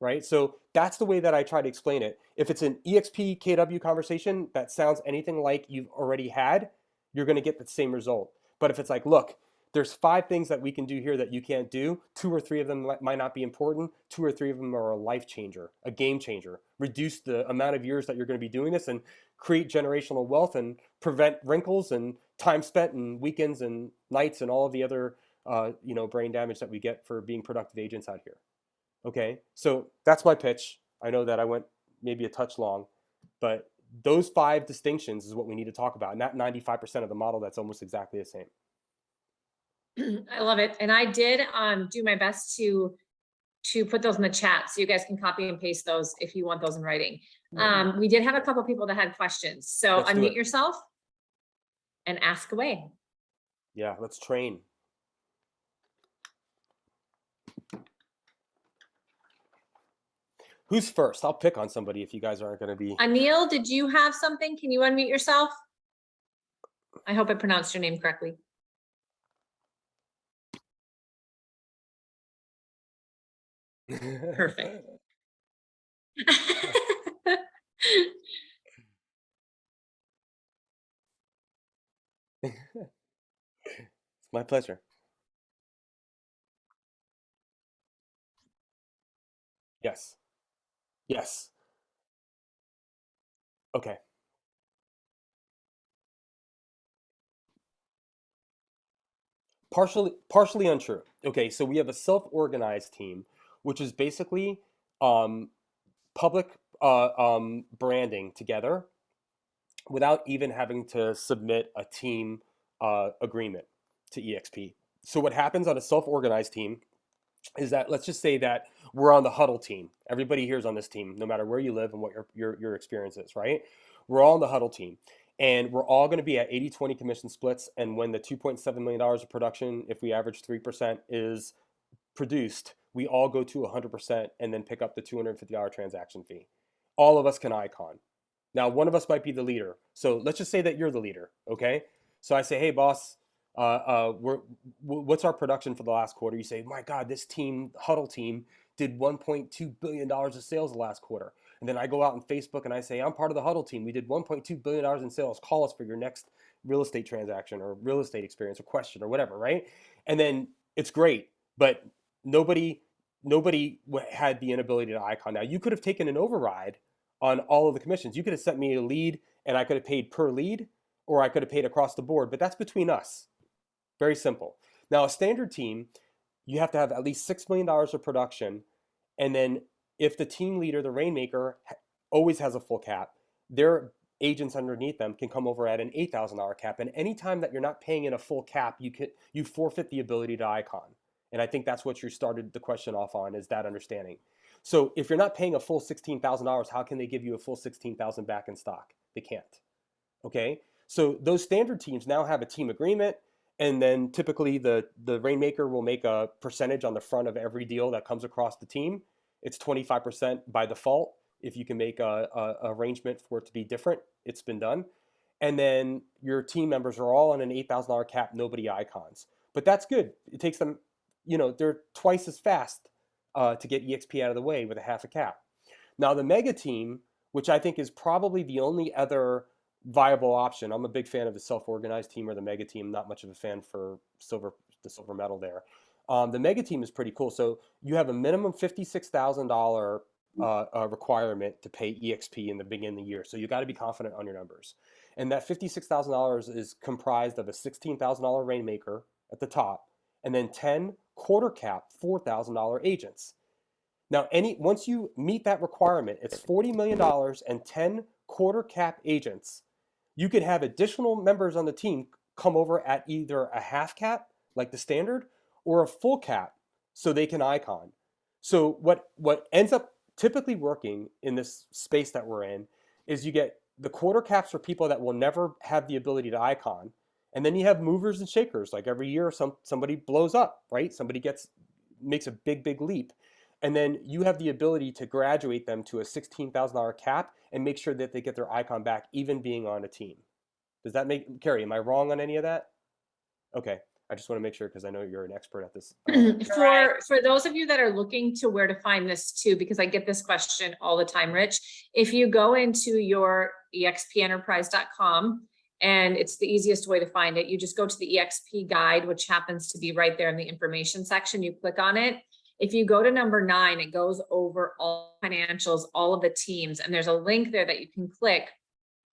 right? So that's the way that I try to explain it. If it's an EXP KW conversation that sounds anything like you've already had, you're going to get the same result. But if it's like, look, there's 5 things that we can do here that you can't do. 2 or 3 of them might not be important. 2 or 3 of them are a life changer, a game changer. Reduce the amount of years that you're going to be doing this and create generational wealth and prevent wrinkles and time spent and weekends and nights and all of the other brain damage that we get for being productive agents out here. Okay, so that's my pitch. I know that I went maybe a touch long, but those 5 distinctions is what we need to talk about, not 95% of the model that's almost exactly the same. I love it. And I did do my best to put those in the chat so you guys can copy and paste those if you want those in writing. We did have a couple people that had questions. So Let's do unmute it. yourself and ask away. Yeah, let's train. Who's first? I'll pick on somebody if you guys aren't going to be. Anil, did you have something? Can you unmute yourself? I hope I pronounced your name correctly. Perfect. It's my pleasure. Yes. Yes. Okay. Partially untrue. Okay, so we have a self-organized team, which is basically public branding together without even having to submit a team agreement to eXp. So what happens on a self-organized team is that, let's just say that we're on the huddle team. Everybody here is on this team, no matter where you live and what your experience is, right? We're all on the huddle team. And we're all going to be at 80-20 commission splits. And when the $2.7 million of production, if we average 3%, is produced, we all go to 100% and then pick up the $250 transaction fee. All of us can icon. Now, one of us might be the leader. So let's just say that you're the leader, okay? So I say, hey, boss, what's our production for the last quarter? You say, my God, this team, huddle team, did $1.2 billion of sales the last quarter. And then I go out on Facebook and I say, I'm part of the huddle team. We did $1.2 billion in sales. Call us for your next real estate transaction or real estate experience or question or whatever, right? And then it's great, but nobody had the inability to icon. Now, you could have taken an override on all of the commissions. You could have sent me a lead and I could have paid per lead, or I could have paid across the board, but that's between us. Very simple. Now, a standard team, you have to have at least $6 million of production. And then if the team leader, the rainmaker, always has a full cap, their agents underneath them can come over at an $8,000 cap. And anytime that you're not paying in a full cap, you forfeit the ability to icon. And I think that's what you started the question off on, is that understanding. So if you're not paying a full $16,000, how can they give you a full $16,000 back in stock? They can't. Okay. So those standard teams now have a team agreement. And then typically the rainmaker will make a percentage on the front of every deal that comes across the team. It's 25% by default. If you can make a arrangement for it to be different, it's been done. And then your team members are all on an $8,000 cap, nobody icons. But that's good. It takes them, they're twice as fast to get eXp out of the way with a half a cap. Now the mega team, which I think is probably the only other viable option. I'm a big fan of the self-organized team or the mega team. Not much of a fan for the silver medal there. The mega team is pretty cool. So you have a minimum $56,000 requirement to pay eXp in the beginning of the year. So you got to be confident on your numbers. And that $56,000 is comprised of a $16,000 rainmaker at the top, and then 10 quarter cap $4,000 agents. Now, once you meet that requirement, it's $40 million and 10 quarter cap agents. You could have additional members on the team come over at either a half cap, like the standard, or a full cap, so they can icon. So what ends up typically working in this space that we're in is you get the quarter caps for people that will never have the ability to icon, and then you have movers and shakers. Like every year, somebody blows up, right? Somebody makes a big leap. And then you have the ability to graduate them to a $16,000 cap and make sure that they get their icon back, even being on a team. Does that Carrie, am I wrong on any of that? Okay. I just want to make sure because I know you're an expert at this. For those of you that are looking to where to find this too, because I get this question all the time, Rich, if you go into your expenterprise.com, and it's the easiest way to find it, you just go to the eXp guide, which happens to be right there in the information section. You click on it. If you go to number 9, it goes over all financials, all of the teams, and there's a link there that you can click.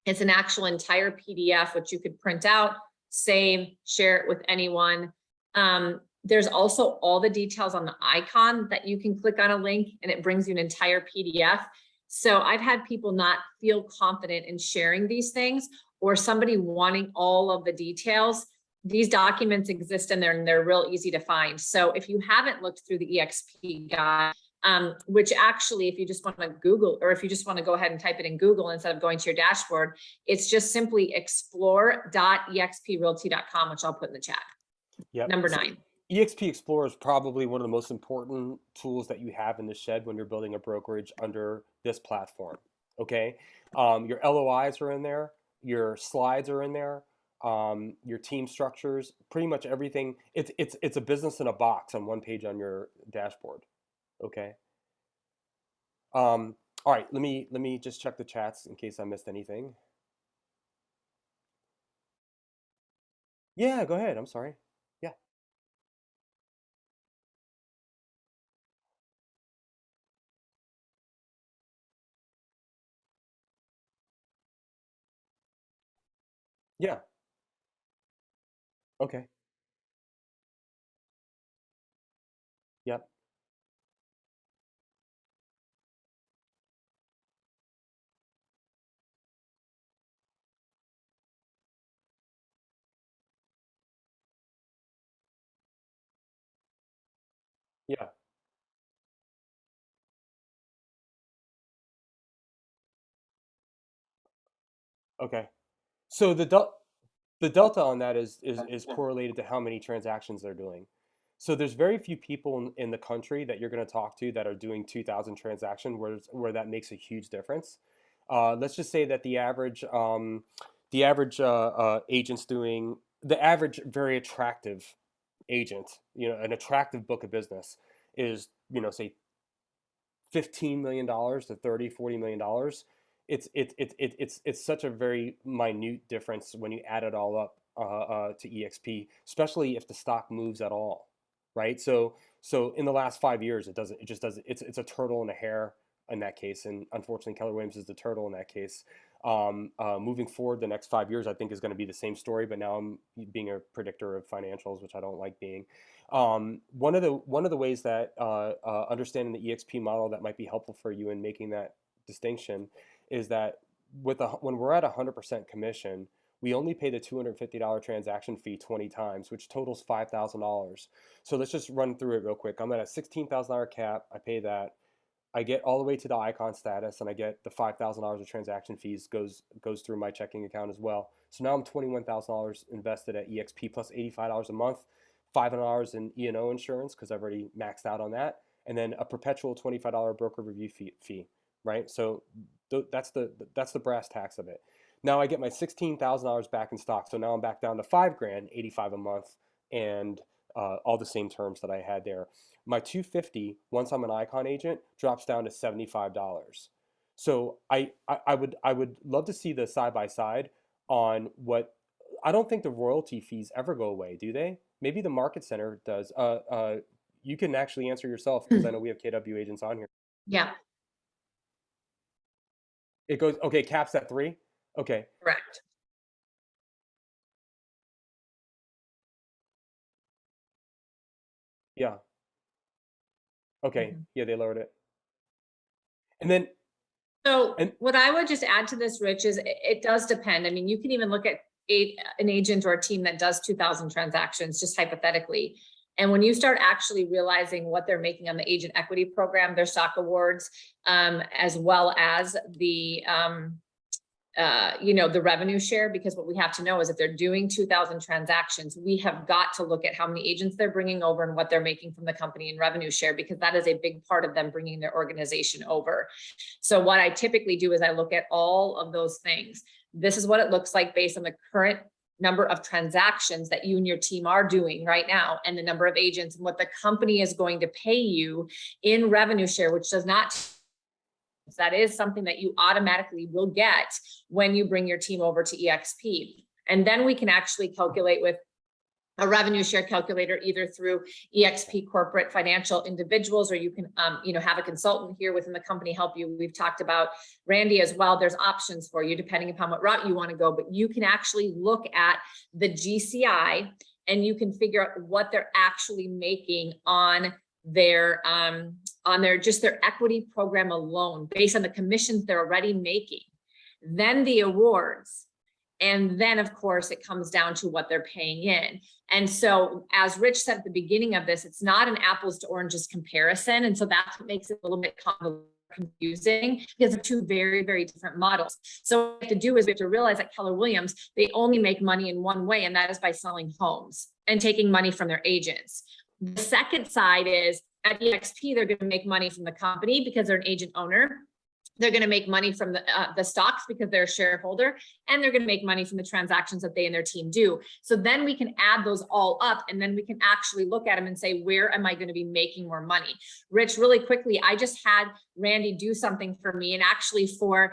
It's an actual entire PDF, which you could print out, save, share it with anyone. There's also all the details on the icon that you can click on a link and it brings you an entire PDF. So I've had people not feel confident in sharing these things, or somebody wanting all of the details. These documents exist and they're real easy to find. So if you haven't looked through the eXp guide, which actually, if you just want to Google, or if you just want to go ahead and type it in Google instead of going to your dashboard, it's just simply explore.exprealty.com, which I'll put in the chat. Yep. Number 9. eXp Explorer is probably one of the most important tools that you have in the shed when you're building a brokerage under this platform. Okay. Your LOIs are in there. Your slides are in there. Your team structures, pretty much everything. It's a business in a box on one page on your dashboard. Okay. All right. Let me just check the chats in case I missed anything. Yeah, go ahead. I'm sorry. Yeah. Yeah. Okay. Yep. Yeah. Okay. So the delta on that is correlated to how many transactions they're doing. So there's very few people in the country that you're going to talk to that are doing 2,000 transactions where that makes a huge difference. Let's just say that the average agent's doing, the average very attractive agent, an attractive book of business is, say $15 million to $30-40 million. It's such a very minute difference when you add it all up to eXp, especially if the stock moves at all, right? So in the last 5 years, it just doesn't. It's a turtle and a hare in that case, and unfortunately, Keller Williams is the turtle in that case. Moving forward, the next 5 years, I think, is going to be the same story. But now I'm being a predictor of financials, which I don't like being. One of the ways that understanding the eXp model that might be helpful for you in making that distinction is that when we're at 100% commission, we only pay the $250 transaction fee 20 times, which totals $5,000. So let's just run through it real quick. I'm at a $16,000 cap. I pay that. I get all the way to the icon status, and I get the $5,000 of transaction fees goes through my checking account as well. So now I'm $21,000 invested at eXp plus $85 a month, $500 in E&O insurance because I've already maxed out on that, and then a perpetual $25 broker review fee, right? So that's the brass tacks of it. Now I get my $16,000 back in stock, so now I'm back down to $5,000, $85 a month, and all the same terms that I had there. My $250, once I'm an Icon agent, drops down to $75. So I would love to see the side by side on what. I don't think the royalty fees ever go away, do they? Maybe the Market Center does. You can actually answer yourself because I know we have KW agents on here. Yeah, It goes, okay, caps at 3. Okay. correct. Yeah. Okay. Mhm. Yeah, they lowered it. And then, So and what I would just add to this, Rich, is it does depend. I mean, you can even look at an agent or a team that does 2,000 transactions, just hypothetically. And when you start actually realizing what they're making on the agent equity program, their stock awards, as well as the, the revenue share, because what we have to know is if they're doing 2,000 transactions, we have got to look at how many agents they're bringing over and what they're making from the company in revenue share, because that is a big part of them bringing their organization over. So what I typically do is I look at all of those things. This is what it looks like based on the current number of transactions that you and your team are doing right now, and the number of agents and what the company is going to pay you in revenue share, which does not, that is something that you automatically will get when you bring your team over to eXp. And then we can actually calculate with a revenue share calculator, either through eXp corporate financial individuals, or you can, have a consultant here within the company help you. We've talked about Randy as well. There's options for you depending upon what route you want to go, but you can actually look at the GCI and you can figure out what they're actually making on their just their equity program alone, based on the commissions they're already making, then the awards. And then, of course, it comes down to what they're paying in. And so, as Rich said at the beginning of this, it's not an apples to oranges comparison. And so that's what makes it a little bit confusing, because they're two very, very different models. So what we have to do is we have to realize that Keller Williams, they only make money in one way, and that is by selling homes and taking money from their agents. The second side is at eXp, they're going to make money from the company because they're an agent owner. They're going to make money from the stocks because they're a shareholder, and they're going to make money from the transactions that they and their team do. So then we can add those all up, and then we can actually look at them and say, where am I going to be making more money? Rich, really quickly, I just had Randy do something for me, and actually for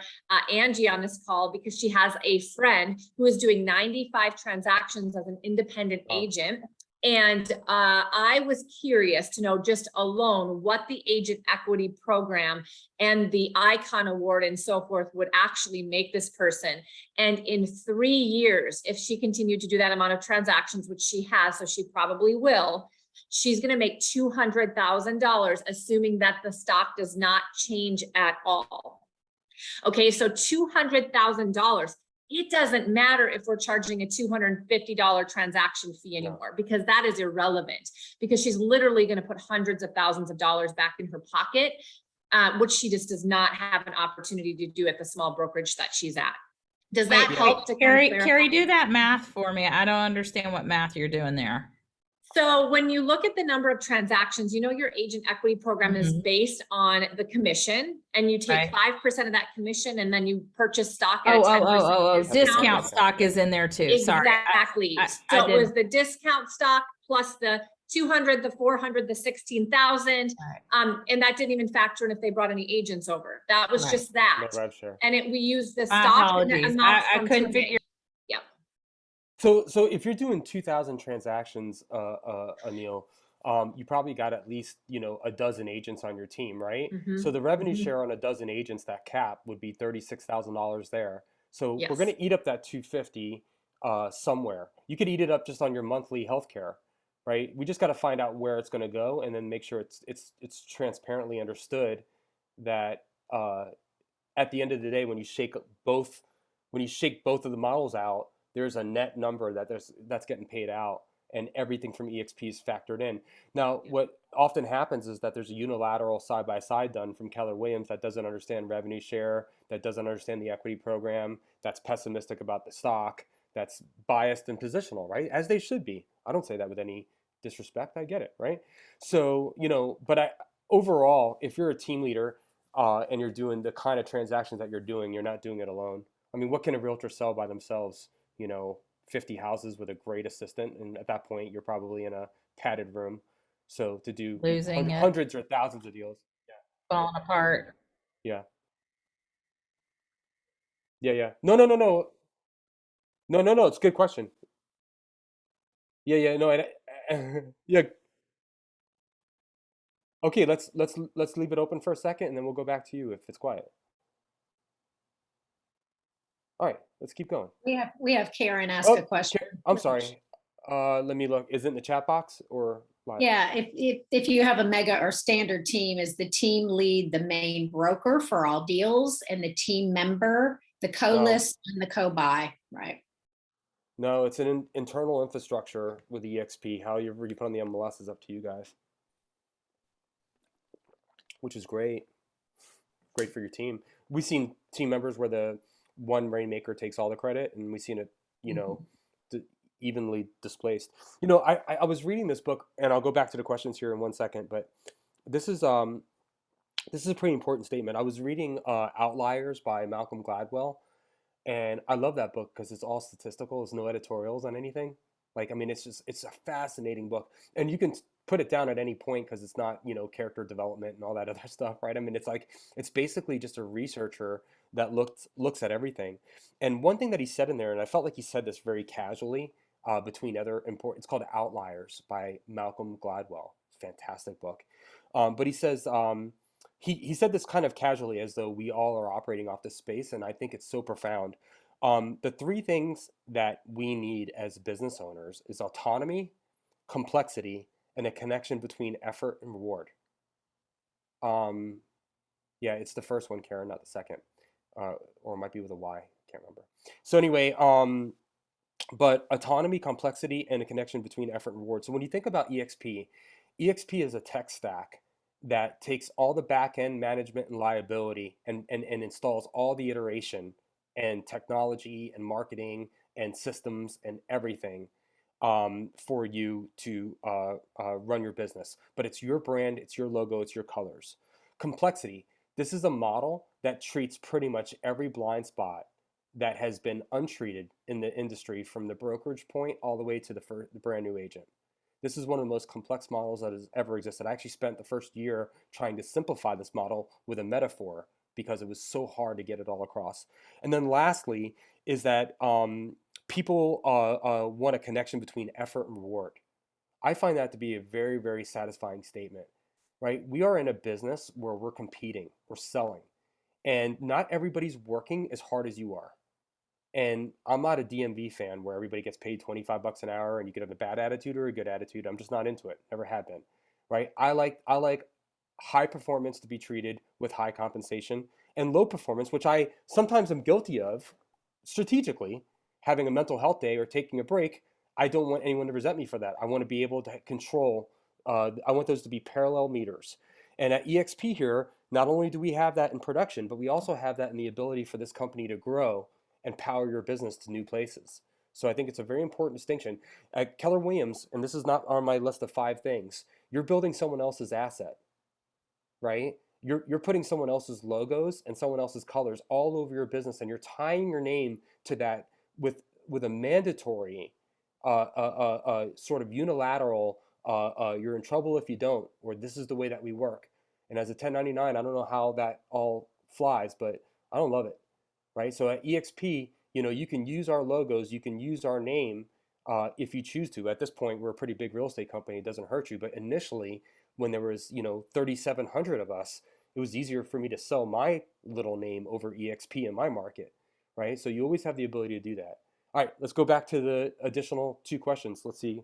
Angie on this call, because she has a friend who is doing 95 transactions as an independent agent. And I was curious to know, just alone, what the agent equity program and the Icon Award and so forth would actually make this person. And in 3 years, if she continued to do that amount of transactions, which she has, so she probably will, she's going to make $200,000, assuming that the stock does not change at all. Okay, so $200,000. It doesn't matter if we're charging a $250 transaction fee anymore, because that is irrelevant, because she's literally going to put hundreds of thousands of dollars back in her pocket, which she just does not have an opportunity to do at the small brokerage that she's at. Does that help to Carrie, do that math for me. I don't understand what math you're doing there. So when you look at the number of transactions, your agent equity program is based on the commission, and you take 5% of that commission, and then you purchase stock at 10%. Discount stock is in there too. Exactly. Sorry. So it was the discount stock plus the 200, the 400, the 16,000. And that didn't even factor in if they brought any agents over. That was just that. No rev share. And we used the My stock. apologies. I couldn't figure. So if you're doing 2,000 transactions, Anil, you probably got at least, a dozen agents on your team, right? So the revenue share on a dozen agents, that cap would be $36,000 there. So we're going to eat up that 250 somewhere. You could eat it up just on your monthly healthcare, right? We just got to find out where it's going to go, and then make sure it's transparently understood that at the end of the day, when you shake both of the models out, there's a net number that's getting paid out, and everything from eXp is factored in. Now, what often happens is that there's a unilateral side-by-side done from Keller Williams that doesn't understand revenue share, that doesn't understand the equity program, that's pessimistic about the stock, that's biased and positional, right? As they should be. I don't say that with any disrespect. I get it, right? So, but overall, if you're a team leader and you're doing the kind of transactions that you're doing, you're not doing it alone. I mean, what can a realtor sell by themselves? 50 houses with a great assistant, and at that point you're probably in a padded room. So to do hundreds or thousands of deals, falling apart. Yeah. No. It's a good question. No. Yeah. Okay, let's leave it open for a second, and then we'll go back to you if it's quiet. All right, let's keep going. We have Karen ask a question. I'm sorry. Let me look. Is it in the chat box or live? Yeah, if you have a mega or standard team, is the team lead the main broker for all deals, and the team member the co-list and the co-buy, right? No, it's an internal infrastructure with eXp. However you put on the MLS is up to you guys, which is great. Great for your team. We've seen team members where the one rainmaker takes all the credit, and we've seen it, evenly displaced. I was reading this book, and I'll go back to the questions here in 1 second, but this is a pretty important statement. I was reading Outliers by Malcolm Gladwell, And I love that book because it's all statistical. There's no editorials on anything. Like, I mean, it's a fascinating book, and you can put it down at any point because it's not, character development and all that other stuff, right? I mean, it's basically just a researcher that looks at everything. And one thing that he said in there, and I felt like he said this very casually, between other important, it's called Outliers by Malcolm Gladwell. Fantastic book. But he says, he said this kind of casually as though we all are operating off this space, and I think it's so profound. The three things that we need as business owners is autonomy, complexity, and a connection between effort and reward. Um, yeah, it's the first one, Karen, not the second, or it might be with a Y. Can't remember. So anyway, but autonomy, complexity, and a connection between effort and reward. So when you think about eXp is a tech stack that takes all the back end management and liability and installs all the iteration and technology and marketing and systems and everything, for you to run your business. But it's your brand, it's your logo, it's your colors. Complexity. This is a model that treats pretty much every blind spot that has been untreated in the industry, from the brokerage point all the way to the brand new agent. This is one of the most complex models that has ever existed. I actually spent the first year trying to simplify this model with a metaphor because it was so hard to get it all across. And then lastly is that people want a connection between effort and reward. I find that to be a very, very satisfying statement, right? We are in a business where we're competing, we're selling, and not everybody's working as hard as you are. And I'm not a DMV fan where everybody gets paid 25 bucks an hour and you could have a bad attitude or a good attitude. I'm just not into it. Never have been. Right? I like high performance to be treated with high compensation, and low performance, which I sometimes am guilty of strategically, having a mental health day or taking a break. I don't want anyone to resent me for that. I want to be able to control, I want those to be parallel meters. And at eXp here, not only do we have that in production, but we also have that in the ability for this company to grow and power your business to new places. So I think it's a very important distinction. At Keller Williams, and this is not on my list of 5 things, you're building someone else's asset, right? You're putting someone else's logos and someone else's colors all over your business, and you're tying your name to that with a mandatory, sort of unilateral, you're in trouble if you don't, or this is the way that we work. And as a 1099, I don't know how that all flies, but I don't love it. Right? So at eXp, you can use our logos, you can use our name, if you choose to. At this point, we're a pretty big real estate company. It doesn't hurt you. But initially, when there was, 3,700 of us, it was easier for me to sell my little name over eXp in my market. Right? So you always have the ability to do that. All right, let's go back to the additional 2 questions. Let's see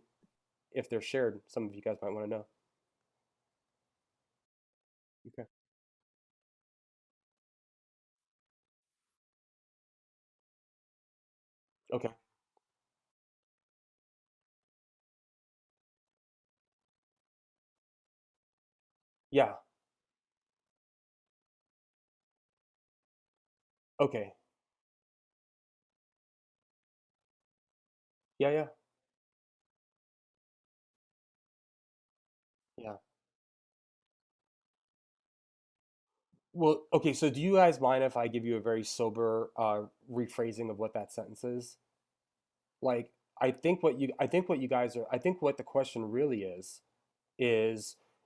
if they're shared. Some of you guys might want to know. Okay. Okay. Yeah. Okay. Yeah, yeah. Yeah. Well, okay, so do you guys mind if I give you a very sober rephrasing of what that sentence is? Like, I think what the question really is,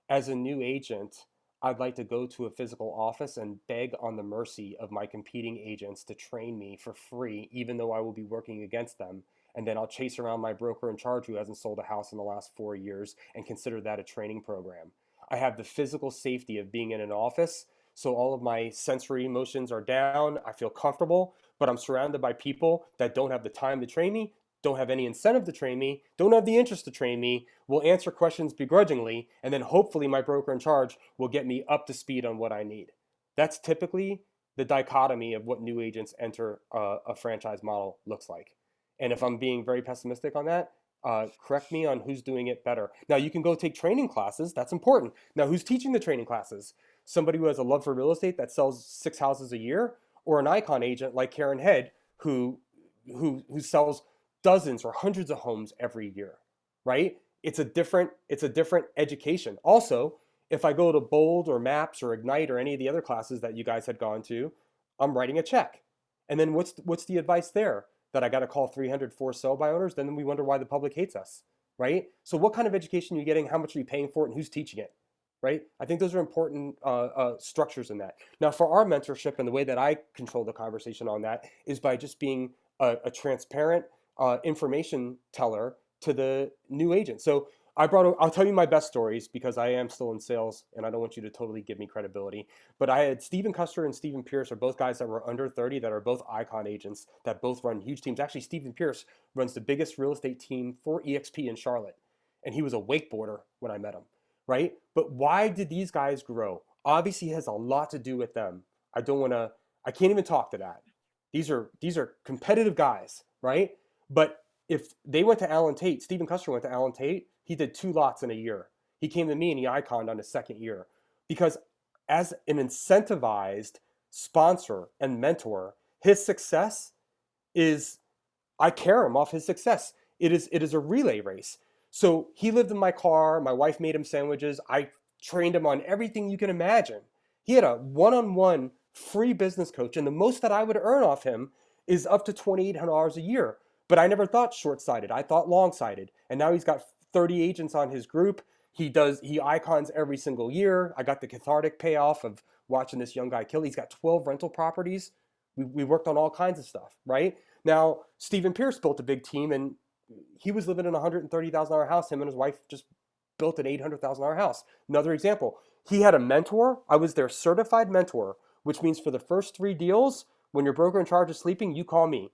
as a new agent, I'd like to go to a physical office and beg on the mercy of my competing agents to train me for free, even though I will be working against them. And then I'll chase around my broker in charge who hasn't sold a house in the last 4 years and consider that a training program. I have the physical safety of being in an office, so all of my sensory emotions are down. I feel comfortable, but I'm surrounded by people that don't have the time to train me, don't have any incentive to train me, don't have the interest to train me, will answer questions begrudgingly, and then hopefully my broker in charge will get me up to speed on what I need. That's typically the dichotomy of what new agents enter a franchise model looks like. And if I'm being very pessimistic on that, correct me on who's doing it better. Now, you can go take training classes. That's important. Now, who's teaching the training classes? Somebody who has a love for real estate that sells 6 houses a year, or an icon agent like Karen Head who sells dozens or hundreds of homes every year, right? It's a different education. Also, if I go to Bold or Maps or Ignite or any of the other classes that you guys had gone to, I'm writing a check. And then what's the advice there? That I got to call 300 for sell by owners? Then we wonder why the public hates us, right? So what kind of education are you getting? How much are you paying for it? And who's teaching it, right? I think those are important structures in that. Now, for our mentorship and the way that I control the conversation on that is by just being a transparent information teller to the new agent. So I'll tell you my best stories because I am still in sales and I don't want you to totally give me credibility. But I had Stephen Custer and Stephen Pierce are both guys that were under 30 that are both icon agents that both run huge teams. Actually, Stephen Pierce runs the biggest real estate team for eXp in Charlotte. And he was a wakeboarder when I met him, right? But why did these guys grow? Obviously, it has a lot to do with them. I can't even talk to that. These are competitive guys, right? But if they went to Allen Tate, Stephen Custer went to Allen Tate, he did 2 lots in a year. He came to me and he iconed on his second year. Because as an incentivized sponsor and mentor, his success is, I carry him off his success. It is a relay race. So he lived in my car. My wife made him sandwiches. I trained him on everything you can imagine. He had a one-on-one free business coach. And the most that I would earn off him is up to $2,800 a year. But I never thought short-sighted. I thought long-sighted. And now he's got 30 agents on his group. He icons every single year. I got the cathartic payoff of watching this young guy kill. He's got 12 rental properties. We worked on all kinds of stuff, right? Now, Stephen Pierce built a big team and he was living in a $130,000 house. Him and his wife just built an $800,000 house. Another example, he had a mentor. I was their certified mentor, which means for the first 3 deals, when your broker in charge is sleeping, you call me,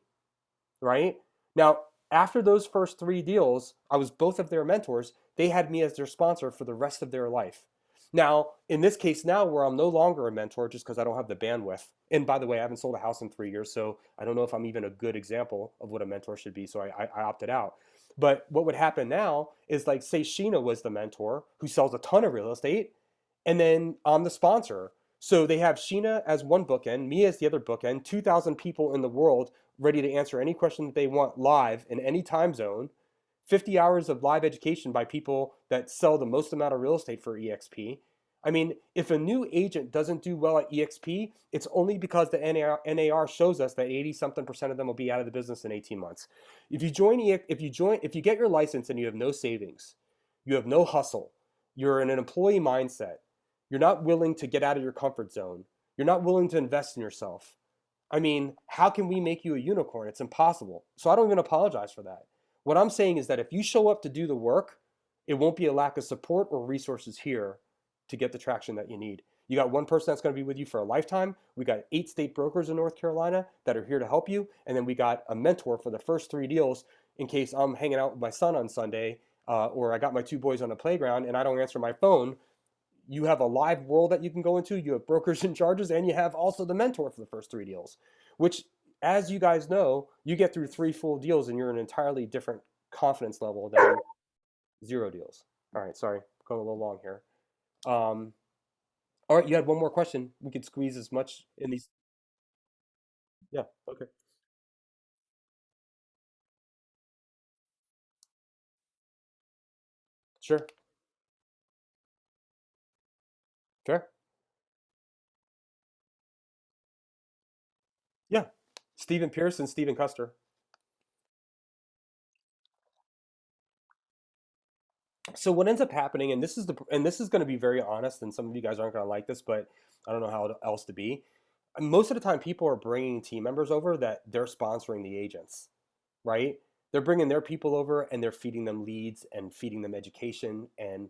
right? Now, after those first 3 deals, I was both of their mentors. They had me as their sponsor for the rest of their life. Now, in this case now where I'm no longer a mentor just because I don't have the bandwidth. And by the way, I haven't sold a house in 3 years, so I don't know if I'm even a good example of what a mentor should be, so I opted out. But what would happen now is like, say Sheena was the mentor who sells a ton of real estate, and then I'm the sponsor. So they have Sheena as one bookend, me as the other bookend, 2,000 people in the world ready to answer any question that they want live in any time zone, 50 hours of live education by people that sell the most amount of real estate for eXp. I mean, if a new agent doesn't do well at eXp, it's only because the NAR shows us that 80-something% of them will be out of the business in 18 months. If you get your license and you have no savings, you have no hustle, you're in an employee mindset, you're not willing to get out of your comfort zone, you're not willing to invest in yourself. I mean, how can we make you a unicorn? It's impossible. So I don't even apologize for that. What I'm saying is that if you show up to do the work, it won't be a lack of support or resources here to get the traction that you need. You got one person that's going to be with you for a lifetime. We got 8 state brokers in North Carolina that are here to help you. And then we got a mentor for the first 3 deals in case I'm hanging out with my son on Sunday or I got my 2 boys on the playground and I don't answer my phone. You have a live world that you can go into. You have brokers and charges, and you have also the mentor for the first 3 deals, which, as you guys know, you get through 3 full deals and you're an entirely different confidence level than 0 deals. All right, sorry, going a little long here. All right, you had one more question. We could squeeze as much in these. Yeah, okay. Sure, fair. Yeah, Stephen Pierce and Stephen Custer. So what ends up happening, and this is going to be very honest, and some of you guys aren't going to like this, but I don't know how else to be. Most of the time, people are bringing team members over that they're sponsoring the agents, right? They're bringing their people over and they're feeding them leads and feeding them education and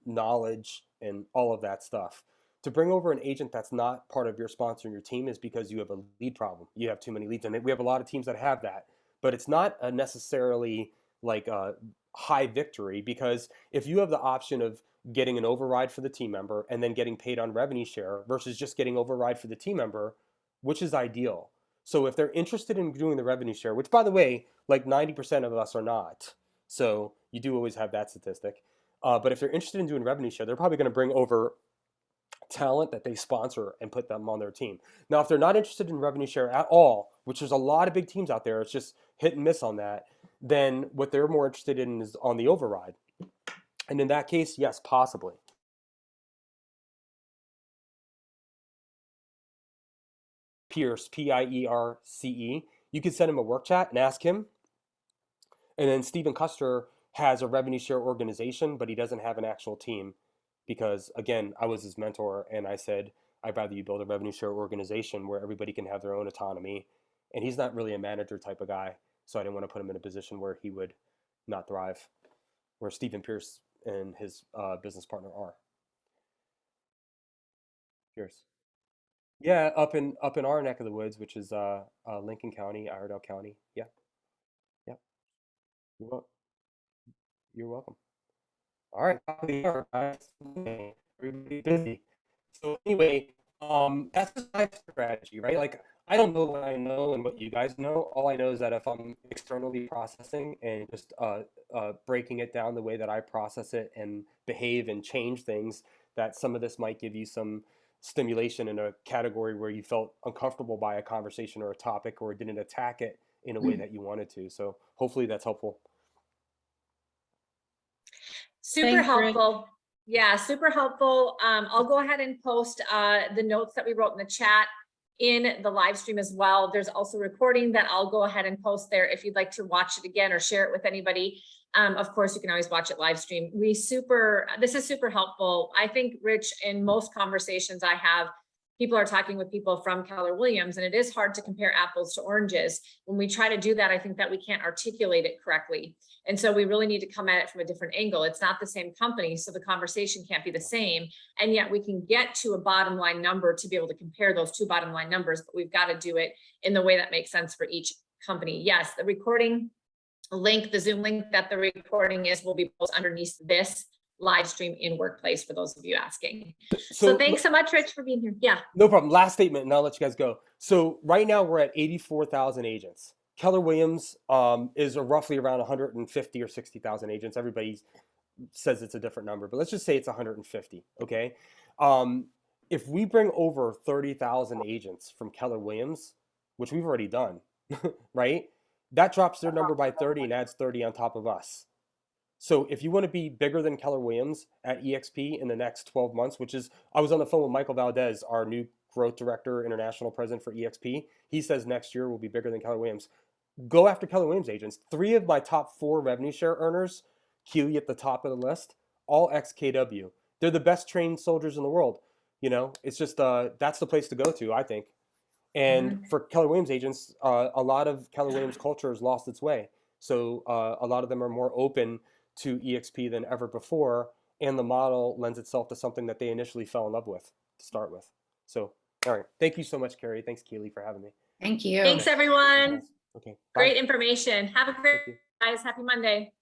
knowledge and all of that stuff. To bring over an agent that's not part of your sponsoring your team is because you have a lead problem. You have too many leads, and we have a lot of teams that have that, but it's not a necessarily like a high victory because if you have the option of getting an override for the team member and then getting paid on revenue share versus just getting override for the team member, which is ideal? So if they're interested in doing the revenue share, which by the way, like 90% of us are not, so you do always have that statistic. But if they're interested in doing revenue share, they're probably going to bring over talent that they sponsor and put them on their team. Now, if they're not interested in revenue share at all, which there's a lot of big teams out there, it's just hit and miss on that, then what they're more interested in is on the override. And in that case, yes, possibly. Pierce, Pierce, you can send him a work chat and ask him. And then Stephen Custer has a revenue share organization, but he doesn't have an actual team because, again, I was his mentor and I said, I'd rather you build a revenue share organization where everybody can have their own autonomy. And he's not really a manager type of guy. So I didn't want to put him in a position where he would not thrive, where Stephen Pierce and his business partner are. Pierce. Yeah, up in our neck of the woods, which is Lincoln County, Iredell County. Yeah. Yeah. You're welcome. All right, top of the hour, guys. Everybody busy. So anyway, that's just my strategy, right? Like, I don't know what I know and what you guys know. All I know is that if I'm externally processing and just breaking it down the way that I process it and behave and change things, that some of this might give you some stimulation in a category where you felt uncomfortable by a conversation or a topic or didn't attack it in a way that you wanted to. So hopefully that's helpful. Super Thanks, Rich. helpful. Yeah, super helpful. I'll go ahead and post the notes that we wrote in the chat in the live stream as well. There's also a recording that I'll go ahead and post there if you'd like to watch it again or share it with anybody. Of course, you can always watch it live stream. This is super helpful. I think, Rich, in most conversations I have, people are talking with people from Keller Williams, and it is hard to compare apples to oranges. When we try to do that, I think that we can't articulate it correctly. And so we really need to come at it from a different angle. It's not the same company, so the conversation can't be the same. And yet we can get to a bottom line number to be able to compare those two bottom line numbers, but we've got to do it in the way that makes sense for each company. Yes, the recording link, the Zoom link that the recording is, will be posted underneath this live stream in Workplace for those of you asking. So thanks so much, Rich, for being here. Yeah. No problem. Last statement, and I'll let you guys go. So right now we're at 84,000 agents. Keller Williams is roughly around 150 or 60,000 agents. Everybody says it's a different number, but let's just say it's 150. Okay. If we bring over 30,000 agents from Keller Williams, which we've already done, right? That drops their number by 30 and adds 30 on top of us. So if you want to be bigger than Keller Williams at eXp in the next 12 months, which is, I was on the phone with Michael Valdez, our new growth director, international president for eXp. He says next year will be bigger than Keller Williams. Go after Keller Williams agents. 3 of my top 4 revenue share earners, Keely at the top of the list, all ex-KW. They're the best trained soldiers in the world. You know, it's just, that's the place to go to, I think. And for Keller Williams agents, a lot of Keller Williams culture has lost its way. So a lot of them are more open to eXp than ever before. And the model lends itself to something that they initially fell in love with to start with. So, all right. Thank you so much, Carrie. Thanks, Keely, for having me. Thank you. Thanks, everyone. Okay. Bye. Great information. Have a great, guys. Happy Monday.